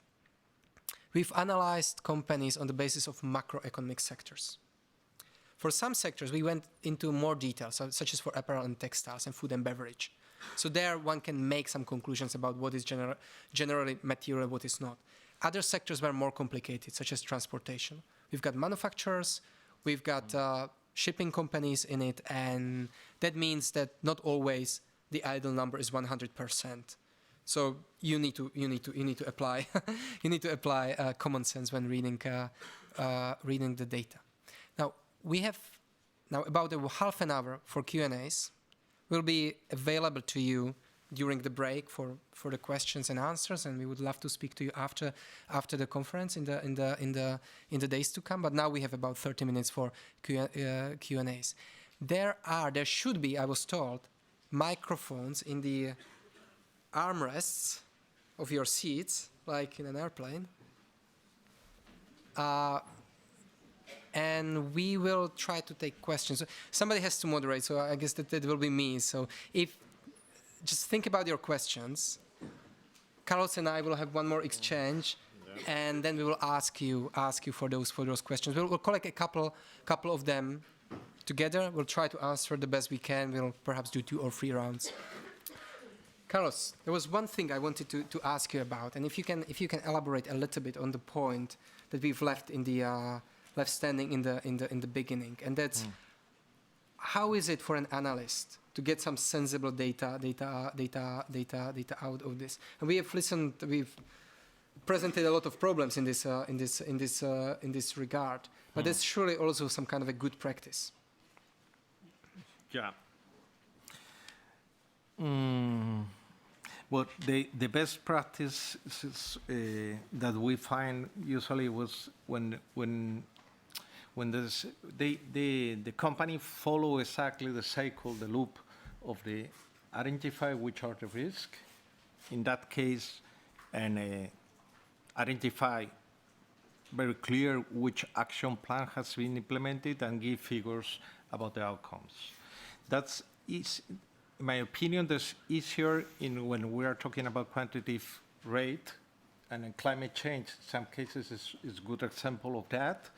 we've analyzed companies on the basis of macroeconomic sectors. For some sectors, we went into more details, such as for apparel and textiles and food and beverage. So there one can make some conclusions about what is generally material, what is not. Other sectors were more complicated, such as transportation. We've got manufacturers, we've got shipping companies in it, and that means that not always the ideal number is 100%. So you need to apply common sense when reading the data. Now we have about half an hour for Q&As. Will be available to you during the break for the questions and answers, and we would love to speak to you after the conference in the days to come. But now we have about 30 minutes for Q&As. There should be, I was told, microphones in the armrests of your seats, like in an airplane. And we will try to take questions. Somebody has to moderate, so I guess that will be me. So just think about your questions. Carlos and I will have one more exchange, and then we will ask you for those questions. We'll collect a couple of them together. We'll try to answer the best we can. We'll perhaps do 2 or 3 rounds. Carlos, there was one thing I wanted to ask you about, and if you can elaborate a little bit on the point that we've left in the left standing in the beginning, and that's how is it for an analyst to get some sensible data out of this? And we've presented a lot of problems in this regard, but there's surely also some kind of a good practice. Yeah. Well, the best practice that we find usually was when there's the company follow exactly the cycle, the loop of the identify which are the risk, in that case, and identify very clear which action plan has been implemented and give figures about the outcomes. That's easy. In my opinion, that's easier when we are talking about quantitative rate, and in climate change, some cases is a good example of that.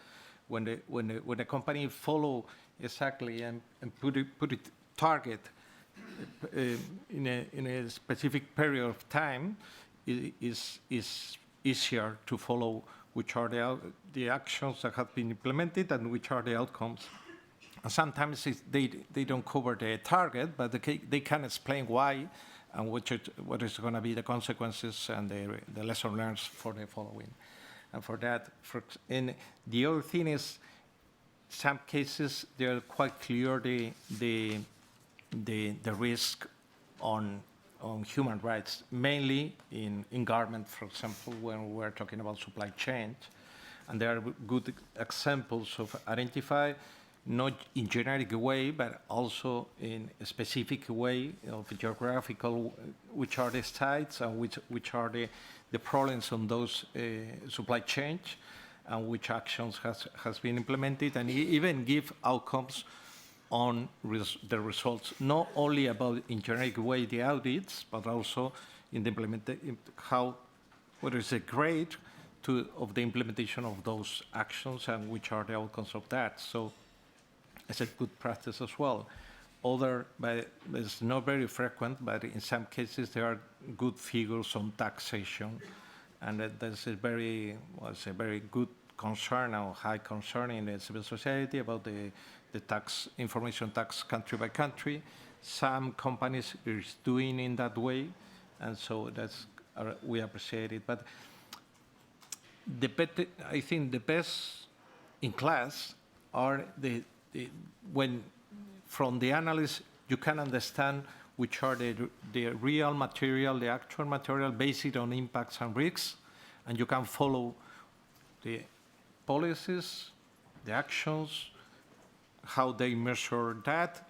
When the company follow exactly and put it target in a specific period of time, it is easier to follow which are the actions that have been implemented and which are the outcomes. Sometimes they don't cover the target, but they can explain why and what is going to be the consequences and the lesson learned for the following. And for that, and the other thing is, some cases they're quite clear the risk on human rights, mainly in garment, for example, when we're talking about supply chain, and there are good examples of identify. Not in generic way, but also in a specific way of geographical, which are the sites and which are the problems on those supply chains, and which actions has been implemented, and even give outcomes on the results, not only about in generic way the audits, but also in the what is the grade of the implementation of those actions and which are the outcomes of that. So it's a good practice as well. But it's not very frequent, but in some cases there are good figures on taxation, and that's a very good concern or high concern in the civil society about the tax information tax country by country. Some companies are doing in that way, and so we appreciate it. But I think the best in class are when from the analysis you can understand which are the real material, the actual material based on impacts and risks, and you can follow the policies, the actions, how they measure that.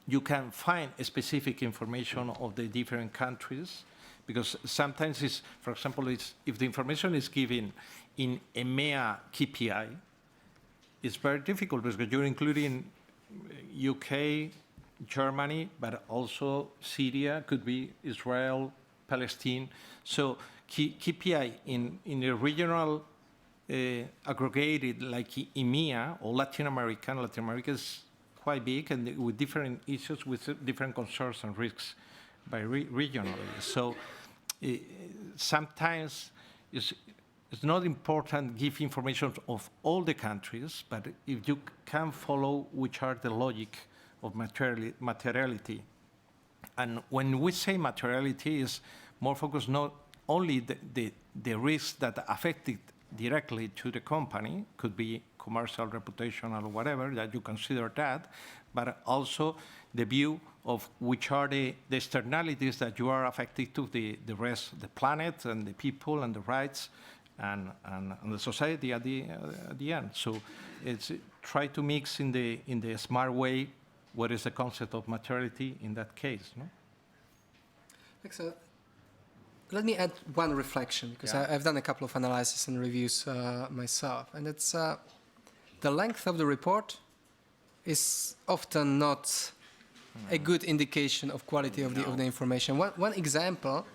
You can find specific information of the different countries, because sometimes for example, if the information is given in EMEA KPI, it's very difficult because you're including UK, Germany, but also Syria, could be Israel, Palestine. So KPI in a regional aggregated like EMEA or Latin America is quite big and with different issues, with different concerns and risks by regionally. So sometimes it's not important to give information of all the countries, but if you can follow which are the logic of materiality. And when we say materiality, is more focused not only the risks that affected directly to the company, could be commercial, reputational, or whatever, that you consider that, but also the view of which are the externalities that you are affected to the rest of the planet and the people and the rights and the society at the end. So it's try to mix in the smart way what is the concept of materiality in that case. No? So let me add one reflection, because I've done a couple of analyses and reviews myself, and it's the length of the report is often not a good indication of quality of the information. One example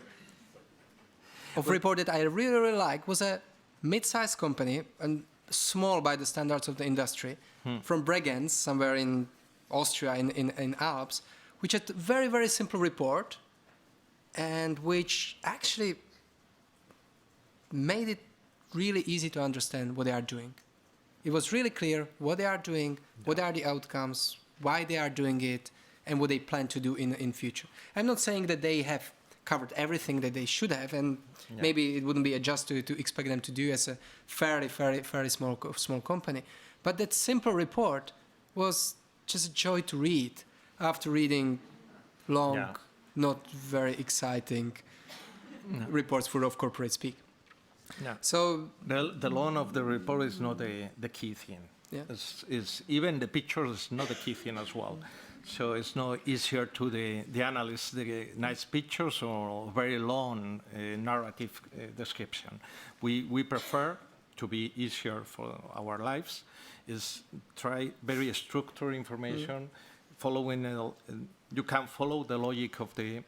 of report that I really like was a mid-sized company, and small by the standards of the industry, from Bregenz, somewhere in Austria, in Alps, which had a very, very simple report, and which actually made it really easy to understand what they are doing. It was really clear what they are doing, what are the outcomes, why they are doing it, and what they plan to do in future. I'm not saying that they have covered everything that they should have, and maybe it wouldn't be just to expect them to do as a fairly small company. But that simple report was just a joy to read after reading long, not very exciting reports full of corporate speak. Yeah. So the long of the report is not the key thing. Yeah. It's even the picture is not the key thing as well. So it's not easier to the analyst the nice pictures or very long narrative description. We prefer to be easier for our lives. Is try very structured information, following. You can follow the logic of the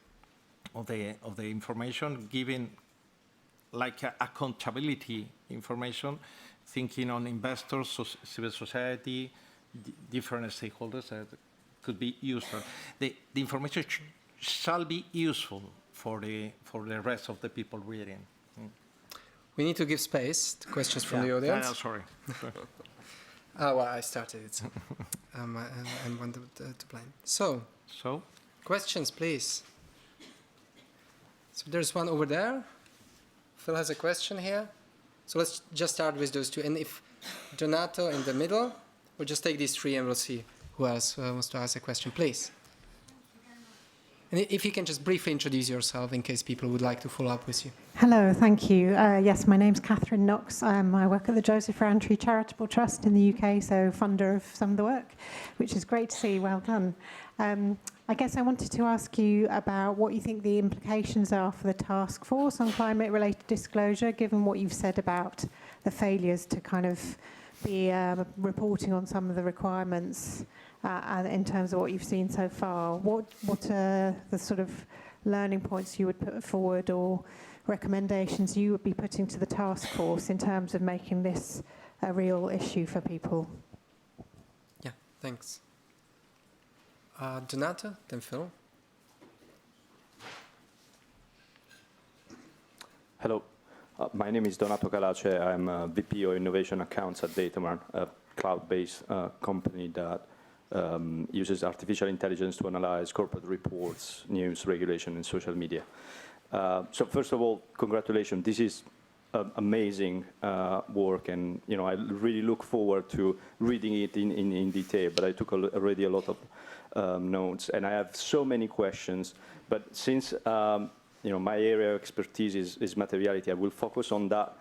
information, giving like accountability information, thinking on investors, civil society, different stakeholders that could be useful. The information shall be useful for the rest of the people reading. we need to give space to questions from the audience. Sorry. Well, I started it. So I'm one to blame. So, questions, please. So there's one over there. Phil has a question here. So let's just start with those two. And if Donato in the middle, we'll just take these three and we'll see who else wants to ask a question, please. And if you can just briefly introduce yourself in case people would like to follow up with you. Hello, thank you. Yes, my name's Catherine Knox. I work at the Joseph Rowntree Charitable Trust in the UK, so funder of some of the work, which is great to see. Well done. I guess I wanted to ask you about what you think the implications are for the task force on climate-related disclosure, given what you've said about the failures to kind of be reporting on some of the requirements in terms of what you've seen so far. What are the sort of learning points you would put forward or recommendations you would be putting to the task force in terms of making this a real issue for people? Yeah, thanks. Donato, then Phil. Hello, my name is Donato Calace. I'm a VP of Innovation Accounts at Datamar, a cloud-based company that uses artificial intelligence to analyze corporate reports, news, regulation, and social media. So first of all, congratulations. This is amazing work, and I really look forward to reading it in detail. But I took already a lot of notes, and I have so many questions. But since my area of expertise is materiality, I will focus on that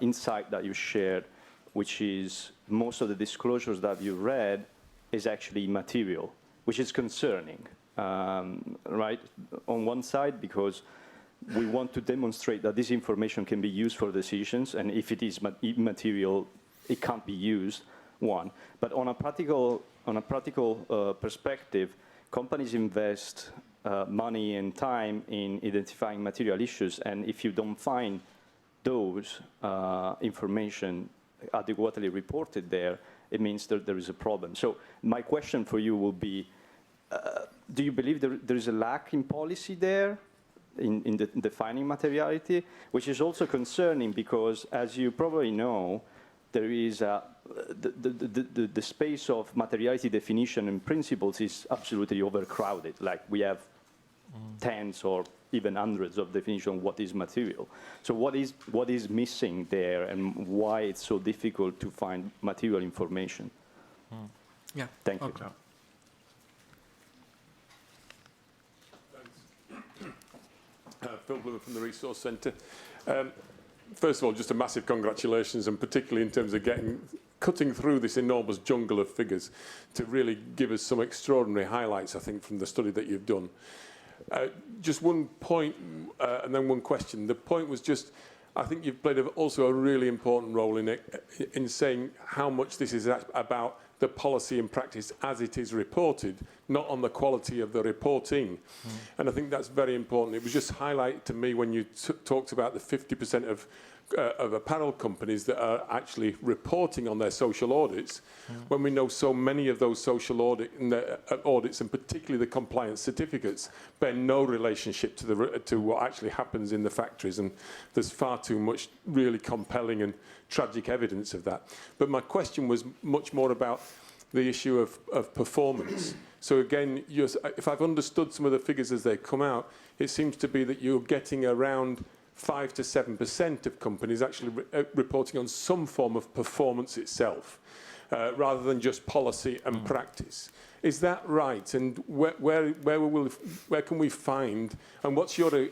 insight that you shared, which is most of the disclosures that you read is actually material, which is concerning, right? On one side, because we want to demonstrate that this information can be used for decisions, and if it is immaterial, it can't be used, one. But on a practical perspective, companies invest money and time in identifying material issues, and if you don't find those information adequately reported there, it means that there is a problem. So my question for you will be, do you believe there is a lack in policy there in defining materiality, which is also concerning because, as you probably know, there is the space of materiality definition and principles is absolutely overcrowded. Like we have tens or even hundreds of definitions of what is material. So what is missing there, and why it's so difficult to find material information? Yeah. Thank you. Okay. Filip from the Resource Centre. First of all, just a massive congratulations, and particularly in terms of cutting through this enormous jungle of figures to really give us some extraordinary highlights, I think, from the study that you've done. Just one point and then one question. The point was just, I think you've played also a really important role in saying how much this is about the policy and practice as it is reported, not on the quality of the reporting. And I think that's very important. It was just highlighted to me when you talked about the 50% of apparel companies that are actually reporting on their social audits, when we know so many of those social audits, and particularly the compliance certificates, bear no relationship to what actually happens in the factories, and there's far too much really compelling and tragic evidence of that. But my question was much more about the issue of performance. So again, if I've understood some of the figures as they come out, it seems to be that you're getting around 5 to 7% of companies actually reporting on some form of performance itself, rather than just policy and practice. Is that right? And where can we find, and what's your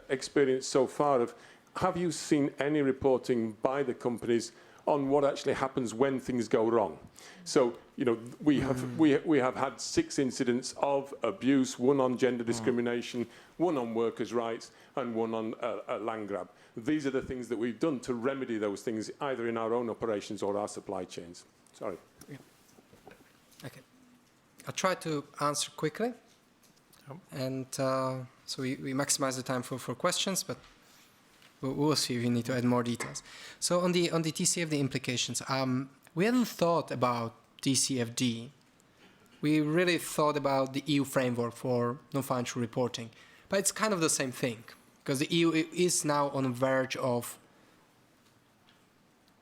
experience so far of, have you seen any reporting by the companies on what actually happens when things go wrong? So, you know, we have had 6 incidents of abuse, 1 on gender discrimination, 1 on workers' rights, and 1 on land grab. These are the things that we've done to remedy those things, either in our own operations or our supply chains. Sorry. Yeah. Okay. I'll try to answer quickly. And so we maximize the time for questions, but we'll see if we need to add more details. So on the TCFD implications, we hadn't thought about TCFD. We really thought about the EU framework for non-financial reporting, but it's kind of the same thing, because the EU is now on the verge of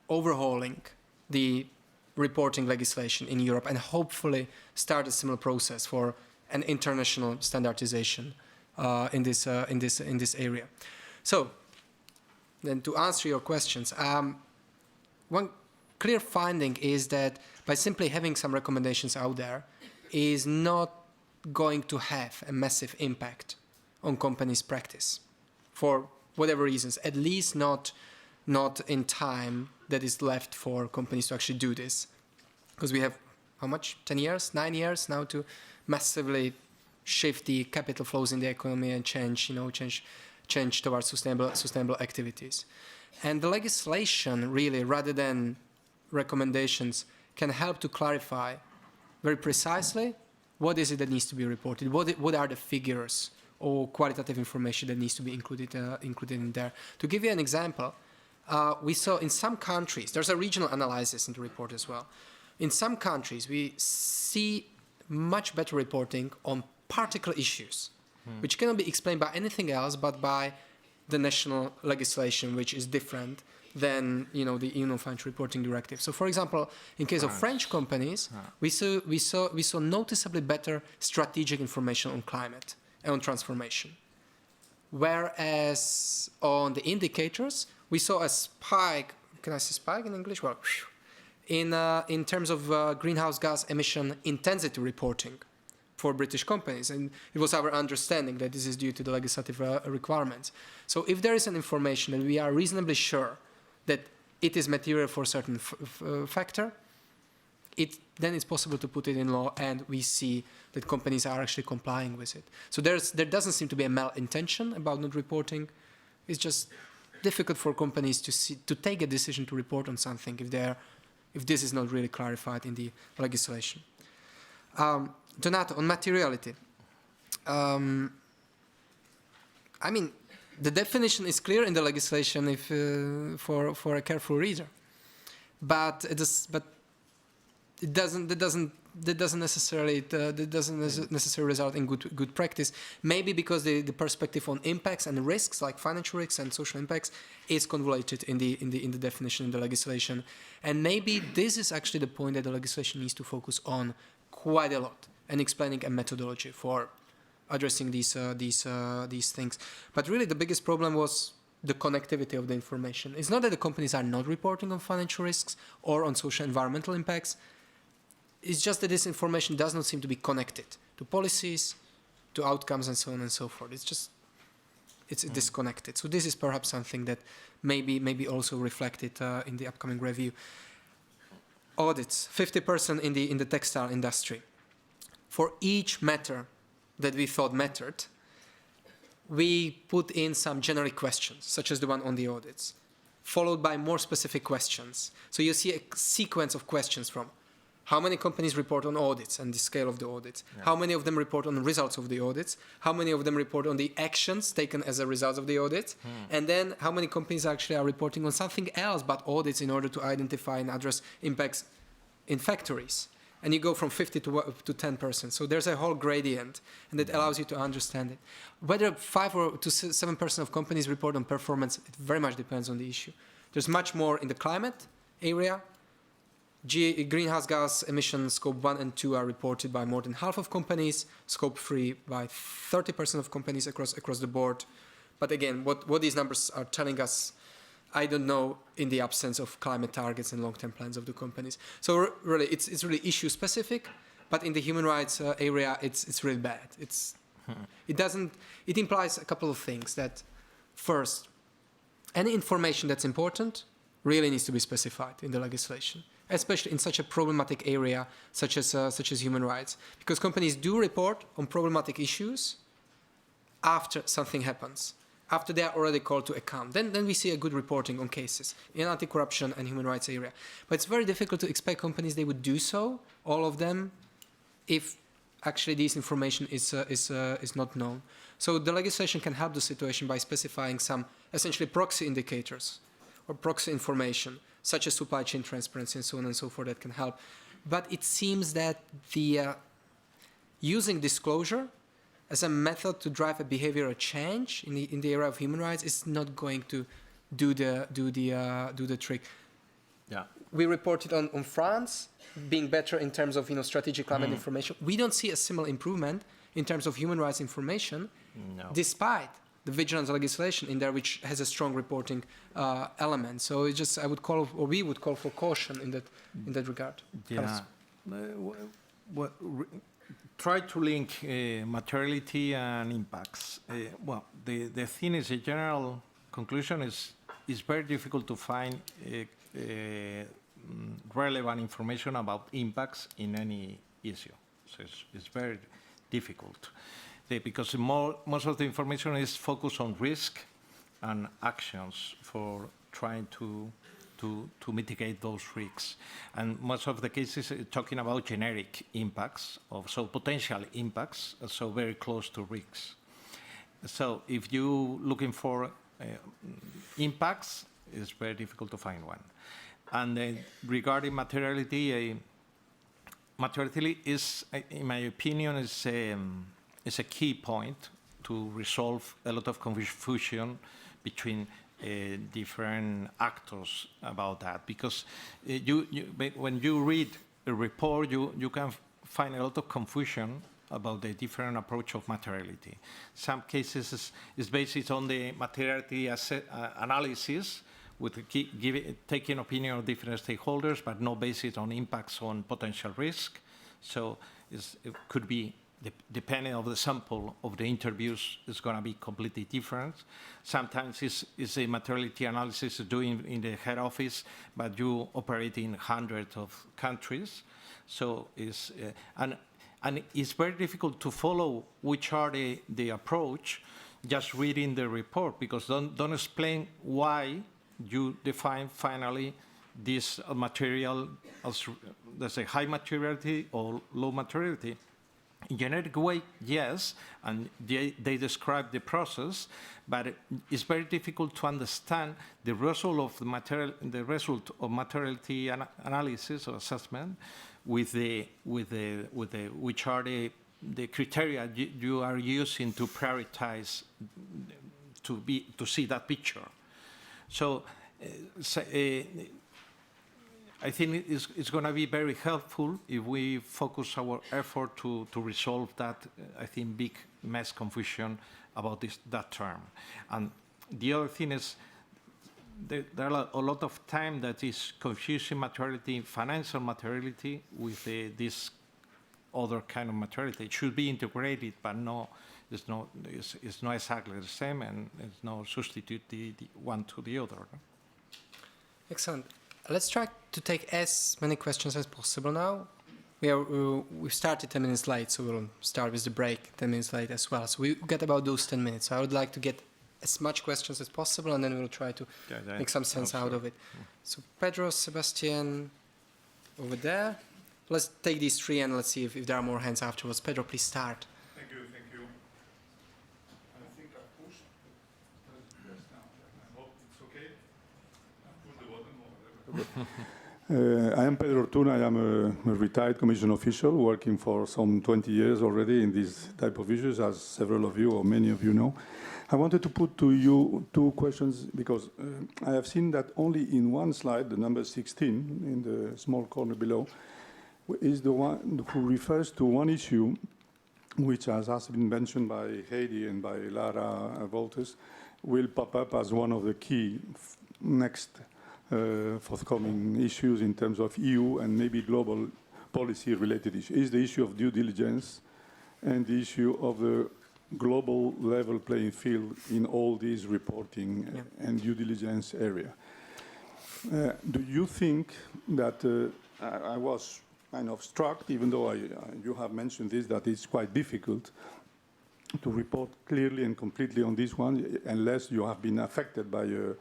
overhauling the reporting legislation in Europe and hopefully start a similar process for an international standardization in this area. So then to answer your questions, one clear finding is that by simply having some recommendations out there is not going to have a massive impact on companies' practice for whatever reasons, at least not in time that is left for companies to actually do this. Because we have, how much, 10 years, 9 years now to massively shift the capital flows in the economy and change towards sustainable activities. And the legislation really, rather than recommendations, can help to clarify very precisely what is it that needs to be reported, what are the figures or qualitative information that needs to be included in there. To give you an example, we saw in some countries, there's a regional analysis in the report as well. In some countries, we see much better reporting on particular issues, which cannot be explained by anything else but by the national legislation, which is different than the EU Non-Financial Reporting Directive. So, for example, in case of French companies, we saw noticeably better strategic information on climate and on transformation. Whereas on the indicators, we saw a spike. Can I say spike in English? Well, in terms of greenhouse gas emission intensity reporting for British companies, and it was our understanding that this is due to the legislative requirements. So if there is an information that we are reasonably sure that it is material for a certain factor, then it's possible to put it in law, and we see that companies are actually complying with it. So there doesn't seem to be a malintention about not reporting. It's just difficult for companies to take a decision to report on something if this is not really clarified in the legislation. Donato, on materiality. I mean, the definition is clear in the legislation for a careful reader, but it doesn't necessarily result in good practice. Maybe because the perspective on impacts and risks, like financial risks and social impacts, is convoluted in the definition in the legislation, and maybe this is actually the point that the legislation needs to focus on quite a lot and explaining a methodology for addressing these things. But really, the biggest problem was the connectivity of the information. It's not that the companies are not reporting on financial risks or on social environmental impacts. It's just that this information does not seem to be connected to policies, to outcomes, and so on and so forth. It's disconnected. So this is perhaps something that maybe also reflected in the upcoming review. Audits, 50% in the textile industry. For each matter that we thought mattered, we put in some generic questions, such as the one on the audits, followed by more specific questions. So you see a sequence of questions from How many companies report on audits and the scale of the audits? Yeah. How many of them report on the results of the audits? How many of them report on the actions taken as a result of the audit? And then how many companies actually are reporting on something else but audits in order to identify and address impacts in factories? And you go from 50 to 10%. So there's a whole gradient, and it allows you to understand it. Whether 5 or to 7% of companies report on performance, it very much depends on the issue. There's much more in the climate area. Greenhouse gas emissions, scope 1 and 2 are reported by more than half of companies, scope 3 by 30% of companies across the board. But again, what these numbers are telling us, I don't know in the absence of climate targets and long-term plans of the companies. So really, it's really issue specific, but in the human rights area, it's really bad. It implies a couple of things. That first, any information that's important really needs to be specified in the legislation, especially in such a problematic area such as human rights, because companies do report on problematic issues after something happens, after they are already called to account. Then we see a good reporting on cases in anti-corruption and human rights area. But it's very difficult to expect companies they would do so, all of them, if actually this information is not known. So the legislation can help the situation by specifying some essentially proxy indicators or proxy information, such as supply chain transparency and so on and so forth, that can help. But it seems that the using disclosure as a method to drive a behavioral change in the area of human rights is not going to do the trick. Yeah. We reported on France being better in terms of strategic climate information. We don't see a similar improvement in terms of human rights information, despite the vigilance legislation in there, which has a strong reporting element. So it's just we would call for caution in that regard. Yeah. Try to link materiality and impacts. The thing is, a general conclusion is it's very difficult to find relevant information about impacts in any issue. So it's very difficult because most of the information is focused on risk and actions for trying to mitigate those risks. And most of the cases talking about generic impacts, so potential impacts, so very close to risks. So if you're looking for impacts, it's very difficult to find one. And regarding materiality, materiality is, in my opinion, is a key point to resolve a lot of confusion between different actors about that, because when you read a report, you can find a lot of confusion about the different approach of materiality. Some cases is based on the materiality analysis, with taking opinion of different stakeholders, but not based on impacts on potential risk. So it could be, depending on the sample of the interviews, is going to be completely different. Sometimes it's a materiality analysis doing in the head office, but you operate in hundreds of countries. So and it's very difficult to follow which are the approach just reading the report, because don't explain why you define finally this material as, let's say, high materiality or low materiality. In generic way, yes, and they describe the process, but it's very difficult to understand the result of materiality analysis or assessment with which are the criteria you are using to prioritize to see that picture. So I think it's going to be very helpful if we focus our effort to resolve that, I think, big mass confusion about that term. And the other thing is there are a lot of time that is confusing materiality, financial materiality, with this other kind of materiality. It should be integrated, but it's not exactly the same, and it's not substitute the one to the other. Excellent. Let's try to take as many questions as possible now. We've started 10 minutes late, so we'll start with the break 10 minutes late as well. So we get about those 10 minutes. So I would like to get as much questions as possible, and then we'll try to make some sense out of it. So Pedro, Sebastian, over there. Let's take these three and let's see if there are more hands afterwards. Pedro, please start. Thank you. I think I pushed. Yes, now. I hope it's okay. I pushed the button or whatever. I am Pedro Ortuna. I am a retired commission official working for some 20 years already in these type of issues, as several of you or many of you know. I wanted to put to you two questions because I have seen that only in one slide, the number 16 in the small corner below, is the one who refers to one issue which, as has been mentioned by Heidi and by Lara Wolters, will pop up as one of the key next forthcoming issues in terms of EU and maybe global policy-related issues, is the issue of due diligence and the issue of the global level playing field in all these reporting and due diligence area. Do you think that I was kind of struck, even though you have mentioned this, that it's quite difficult to report clearly and completely on this one unless you have been affected by a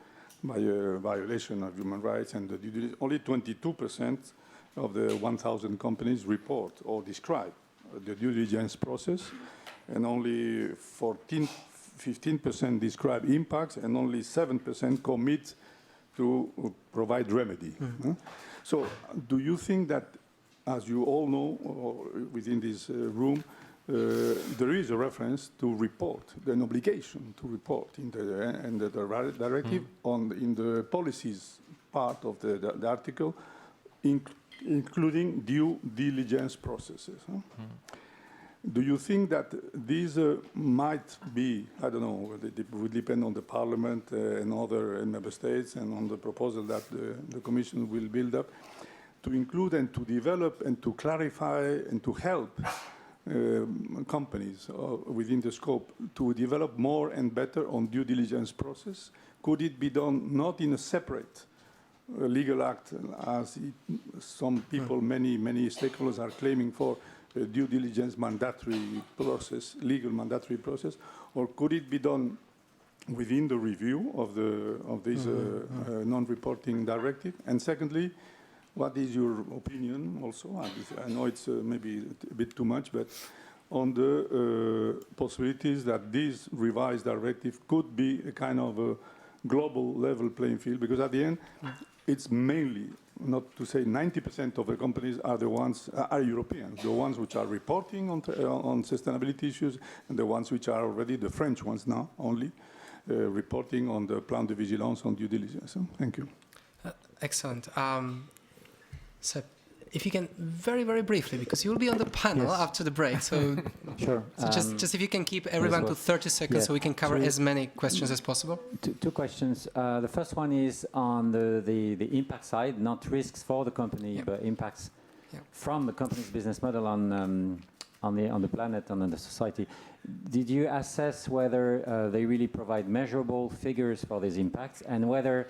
violation of human rights, and the due diligence. Only 22% of the 1,000 companies report or describe the due diligence process, and only 15% describe impacts, and only 7% commit to provide remedy. So do you think that, as you all know, or within this room, there is a reference to report, an obligation to report in the directive in the policies part of the article, including due diligence processes? Do you think that these might be, I don't know, it would depend on the Parliament and other member states and on the proposal that the Commission will build up, to include and to develop and to clarify and to help companies within the scope to develop more and better on due diligence process? Could it be done not in a separate legal act, as some people, many stakeholders are claiming for, due diligence mandatory process, legal mandatory process, or could it be done within the review of this non-reporting directive? And secondly, what is your opinion also? I know it's maybe a bit too much, but on the possibilities that this revised directive could be a kind of a global level playing field, because at the end, it's mainly, not to say 90% of the companies are the ones, are Europeans, the ones which are reporting on sustainability issues, and the ones which are already the French ones now only, reporting on the plan de vigilance on due diligence. Thank you. Excellent. So if you can very, very briefly, because you'll be on the panel after the break, so, Sure. So just if you can keep everyone to 30 seconds so we can cover as many questions as possible. Two questions. The first one is on the impact side, not risks for the company, but impacts from the company's business model on the planet and on the society. Did you assess whether they really provide measurable figures for these impacts, and whether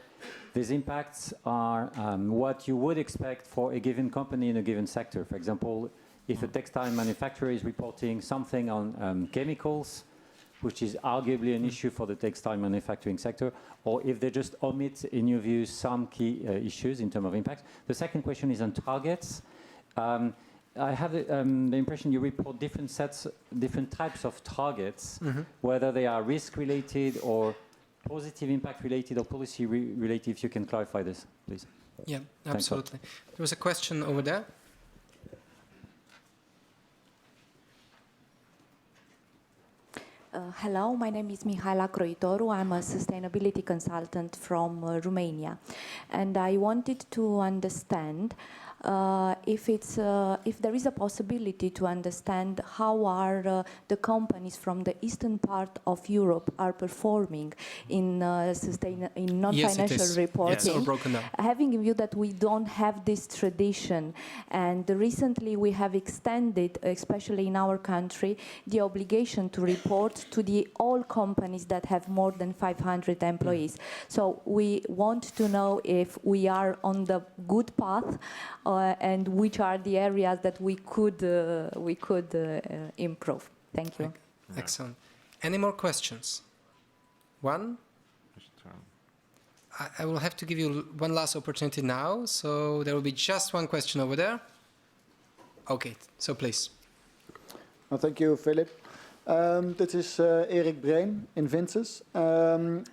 these impacts are what you would expect for a given company in a given sector? For example, if a textile manufacturer is reporting something on chemicals, which is arguably an issue for the textile manufacturing sector, or if they just omit, in your view, some key issues in terms of impact. The second question is on targets. I have the impression you report different types of targets, whether they are risk-related or positive impact-related or policy-related. If you can clarify this, please. Yeah, absolutely. There was a question over there. Hello, my name is Mihaela Croitoru. I'm a sustainability consultant from Romania. And I wanted to understand if there is a possibility to understand how are the companies from the eastern part of Europe are performing in non-financial reporting. Yes, all broken down. Having in view that we don't have this tradition, and recently we have extended, especially in our country, the obligation to report to all companies that have more than 500 employees. So we want to know if we are on the good path, and which are the areas that we could improve. Thank you. Excellent. Any more questions? One? I will have to give you one last opportunity now, so there will be just one question over there. Okay, so please. Well, thank you, Filip. Dit is Erik Breen in Vinces. And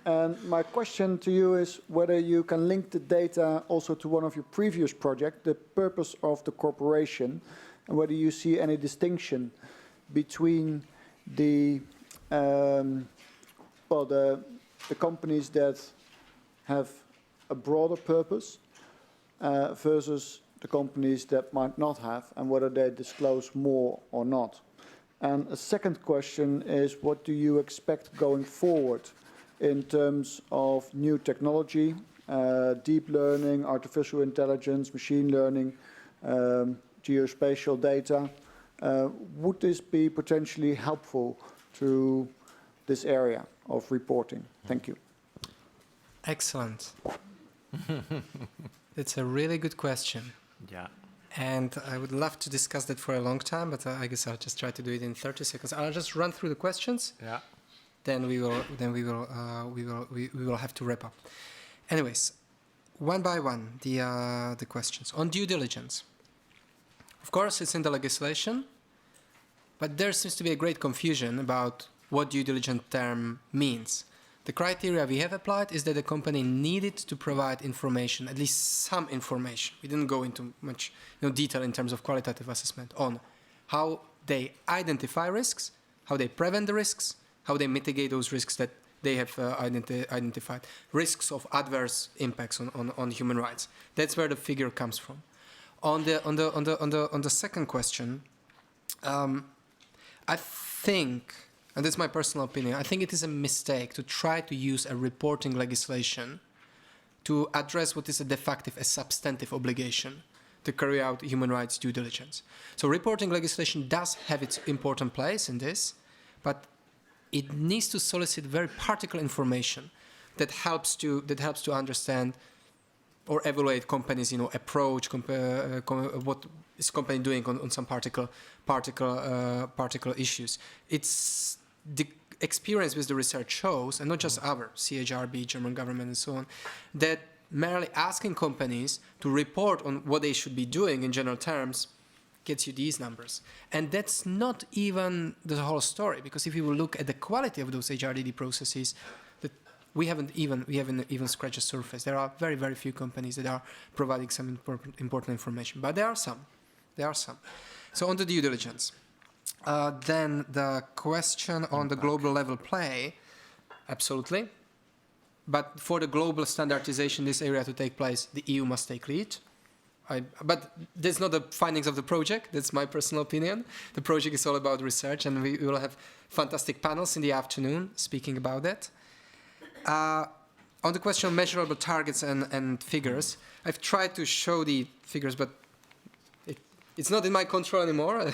my question to you is whether you can link the data also to one of your previous projects, the purpose of the corporation, and whether you see any distinction between the companies that have a broader purpose versus the companies that might not have, and whether they disclose more or not. And a second question is, what do you expect going forward in terms of new technology, deep learning, artificial intelligence, machine learning, geospatial data? Would this be potentially helpful to this area of reporting? Thank you. Excellent. It's a really good question. Yeah. And I would love to discuss that for a long time, but I guess I'll just try to do it in 30 seconds. I'll just run through the questions. Yeah. Then we will have to wrap up. Anyways, one by one, the questions on due diligence. Of course, it's in the legislation, but there seems to be a great confusion about what due diligence term means. The criteria we have applied is that the company needed to provide information, at least some information. We didn't go into much detail in terms of qualitative assessment on how they identify risks, how they prevent the risks, how they mitigate those risks that they have identified, risks of adverse impacts on human rights. That's where the figure comes from. On the second question, I think, and that's my personal opinion, I think it is a mistake to try to use a reporting legislation to address what is a de facto, a substantive obligation to carry out human rights due diligence. So reporting legislation does have its important place in this, but it needs to solicit very particular information that helps to understand or evaluate companies' approach, what is company doing on some particular issues. It's the experience with the research shows, and not just our CHRB, German government, and so on, that merely asking companies to report on what they should be doing in general terms gets you these numbers. And that's not even the whole story, because if you will look at the quality of those HRDD processes, we haven't even scratched the surface. There are very, very few companies that are providing some important information, but there are some. So on the due diligence. Then the question on the global level play, absolutely. But for the global standardization, this area to take place, the EU must take lead. But that's not the findings of the project. That's my personal opinion. The project is all about research, and we will have fantastic panels in the afternoon speaking about that. On the question of measurable targets and figures, I've tried to show the figures, but it's not in my control anymore.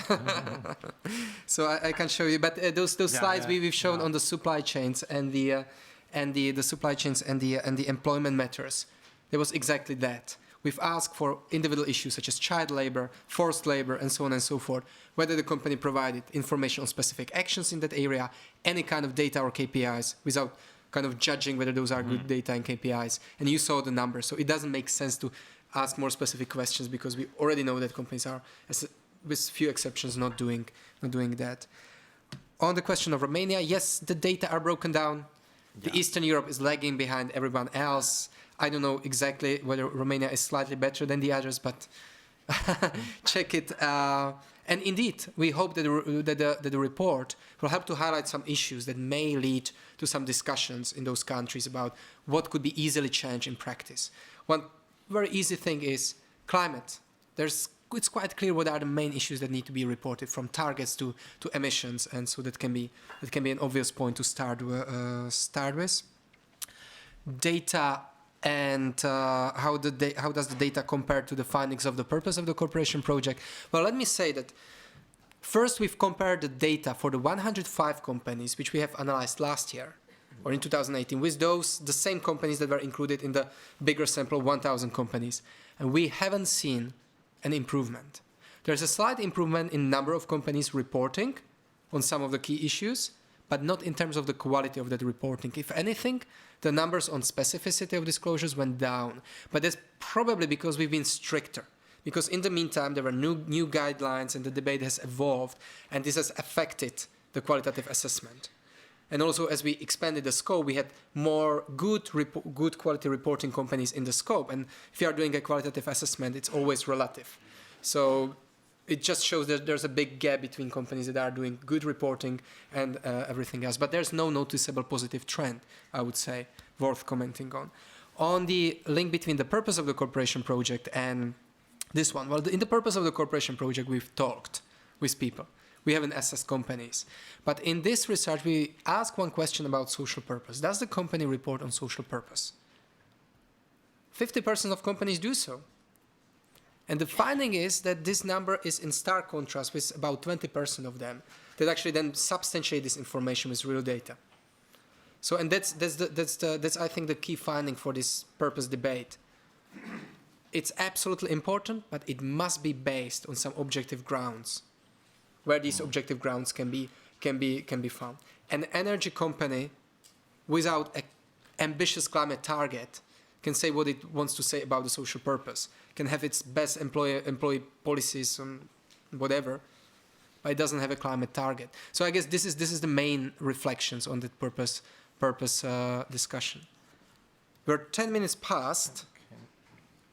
So I can show you. But those slides we've shown on the supply chains and the supply chains and the employment matters, there was exactly that. We've asked for individual issues such as child labor, forced labor, and so on and so forth, whether the company provided information on specific actions in that area, any kind of data or KPIs, without kind of judging whether those are good data and KPIs. And you saw the numbers. So it doesn't make sense to ask more specific questions because we already know that companies are, with few exceptions, not doing that. On the question of Romania, yes, the data are broken down. The Eastern Europe is lagging behind everyone else. I don't know exactly whether Romania is slightly better than the others, but check it. And indeed, we hope that the report will help to highlight some issues that may lead to some discussions in those countries about what could be easily changed in practice. One very easy thing is climate. It's quite clear what are the main issues that need to be reported, from targets to emissions, and so that can be an obvious point to start with. Data and how does the data compare to the findings of the purpose of the corporation project? Well, let me say that first we've compared the data for the 105 companies which we have analyzed last year or in 2018 with the same companies that were included in the bigger sample, 1,000 companies, and we haven't seen an improvement. There's a slight improvement in number of companies reporting on some of the key issues, but not in terms of the quality of that reporting. If anything, the numbers on specificity of disclosures went down. But that's probably because we've been stricter, because in the meantime there were new guidelines and the debate has evolved, and this has affected the qualitative assessment. And also, as we expanded the scope, we had more good quality reporting companies in the scope. And if you are doing a qualitative assessment, it's always relative. So it just shows that there's a big gap between companies that are doing good reporting and everything else. But there's no noticeable positive trend, I would say, worth commenting on. On the link between the purpose of the cooperation project and this one, well, in the purpose of the cooperation project, we've talked with people. We haven't assessed companies. But in this research, we ask one question about social purpose. Does the company report on social purpose? 50% of companies do so. And the finding is that this number is in stark contrast with about 20% of them that actually then substantiate this information with real data. So, and that's I think the key finding for this purpose debate. It's absolutely important, but it must be based on some objective grounds, where these objective grounds can be found. An energy company without an ambitious climate target can say what it wants to say about the social purpose, can have its best employee policies and whatever, but it doesn't have a climate target. So I guess this is the main reflections on the purpose discussion. We're 10 minutes past. Okay.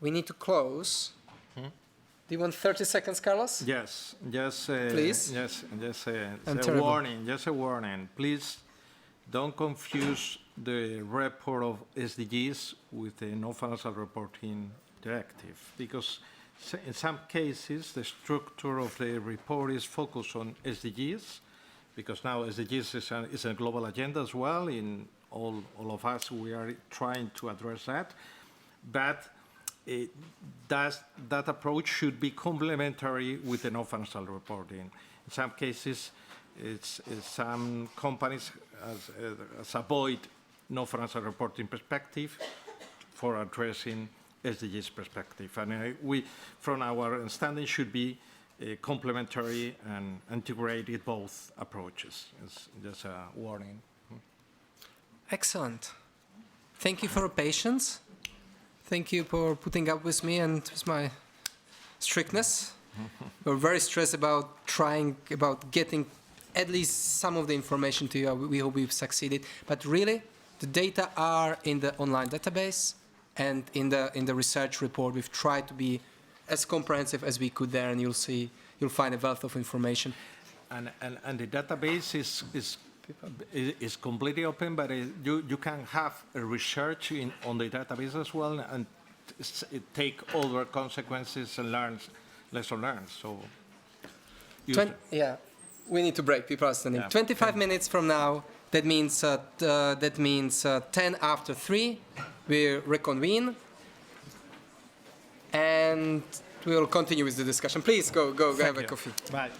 We need to close. Do you want 30 seconds, Carlos? Yes, Please. Just I'm a terrible. warning. Just a warning. Please don't confuse the report of SDGs with the Non-Financial Reporting Directive, because in some cases the structure of the report is focused on SDGs, because now SDGs is a global agenda as well. In all of us, we are trying to address that, but that approach should be complementary with the non-financial reporting. In some cases, some companies avoid non-financial reporting perspective for addressing SDGs perspective. And we, from our understanding, should be complementary and integrated both approaches. It's just a warning. Excellent. Thank you for your patience. Thank you for putting up with me and with my strictness. We're very stressed about getting at least some of the information to you. We hope we've succeeded. But really, the data are in the online database and in the research report. We've tried to be as comprehensive as we could there, and you'll find a wealth of information. And the database is completely open, but you can have a research on the database as well, and take other consequences and lesson learned. So, yeah, we need to break. People are standing. Yeah. 25 minutes from now. That means 10 after 3. We reconvene, and we will continue with the discussion. Please go have a coffee. Bye.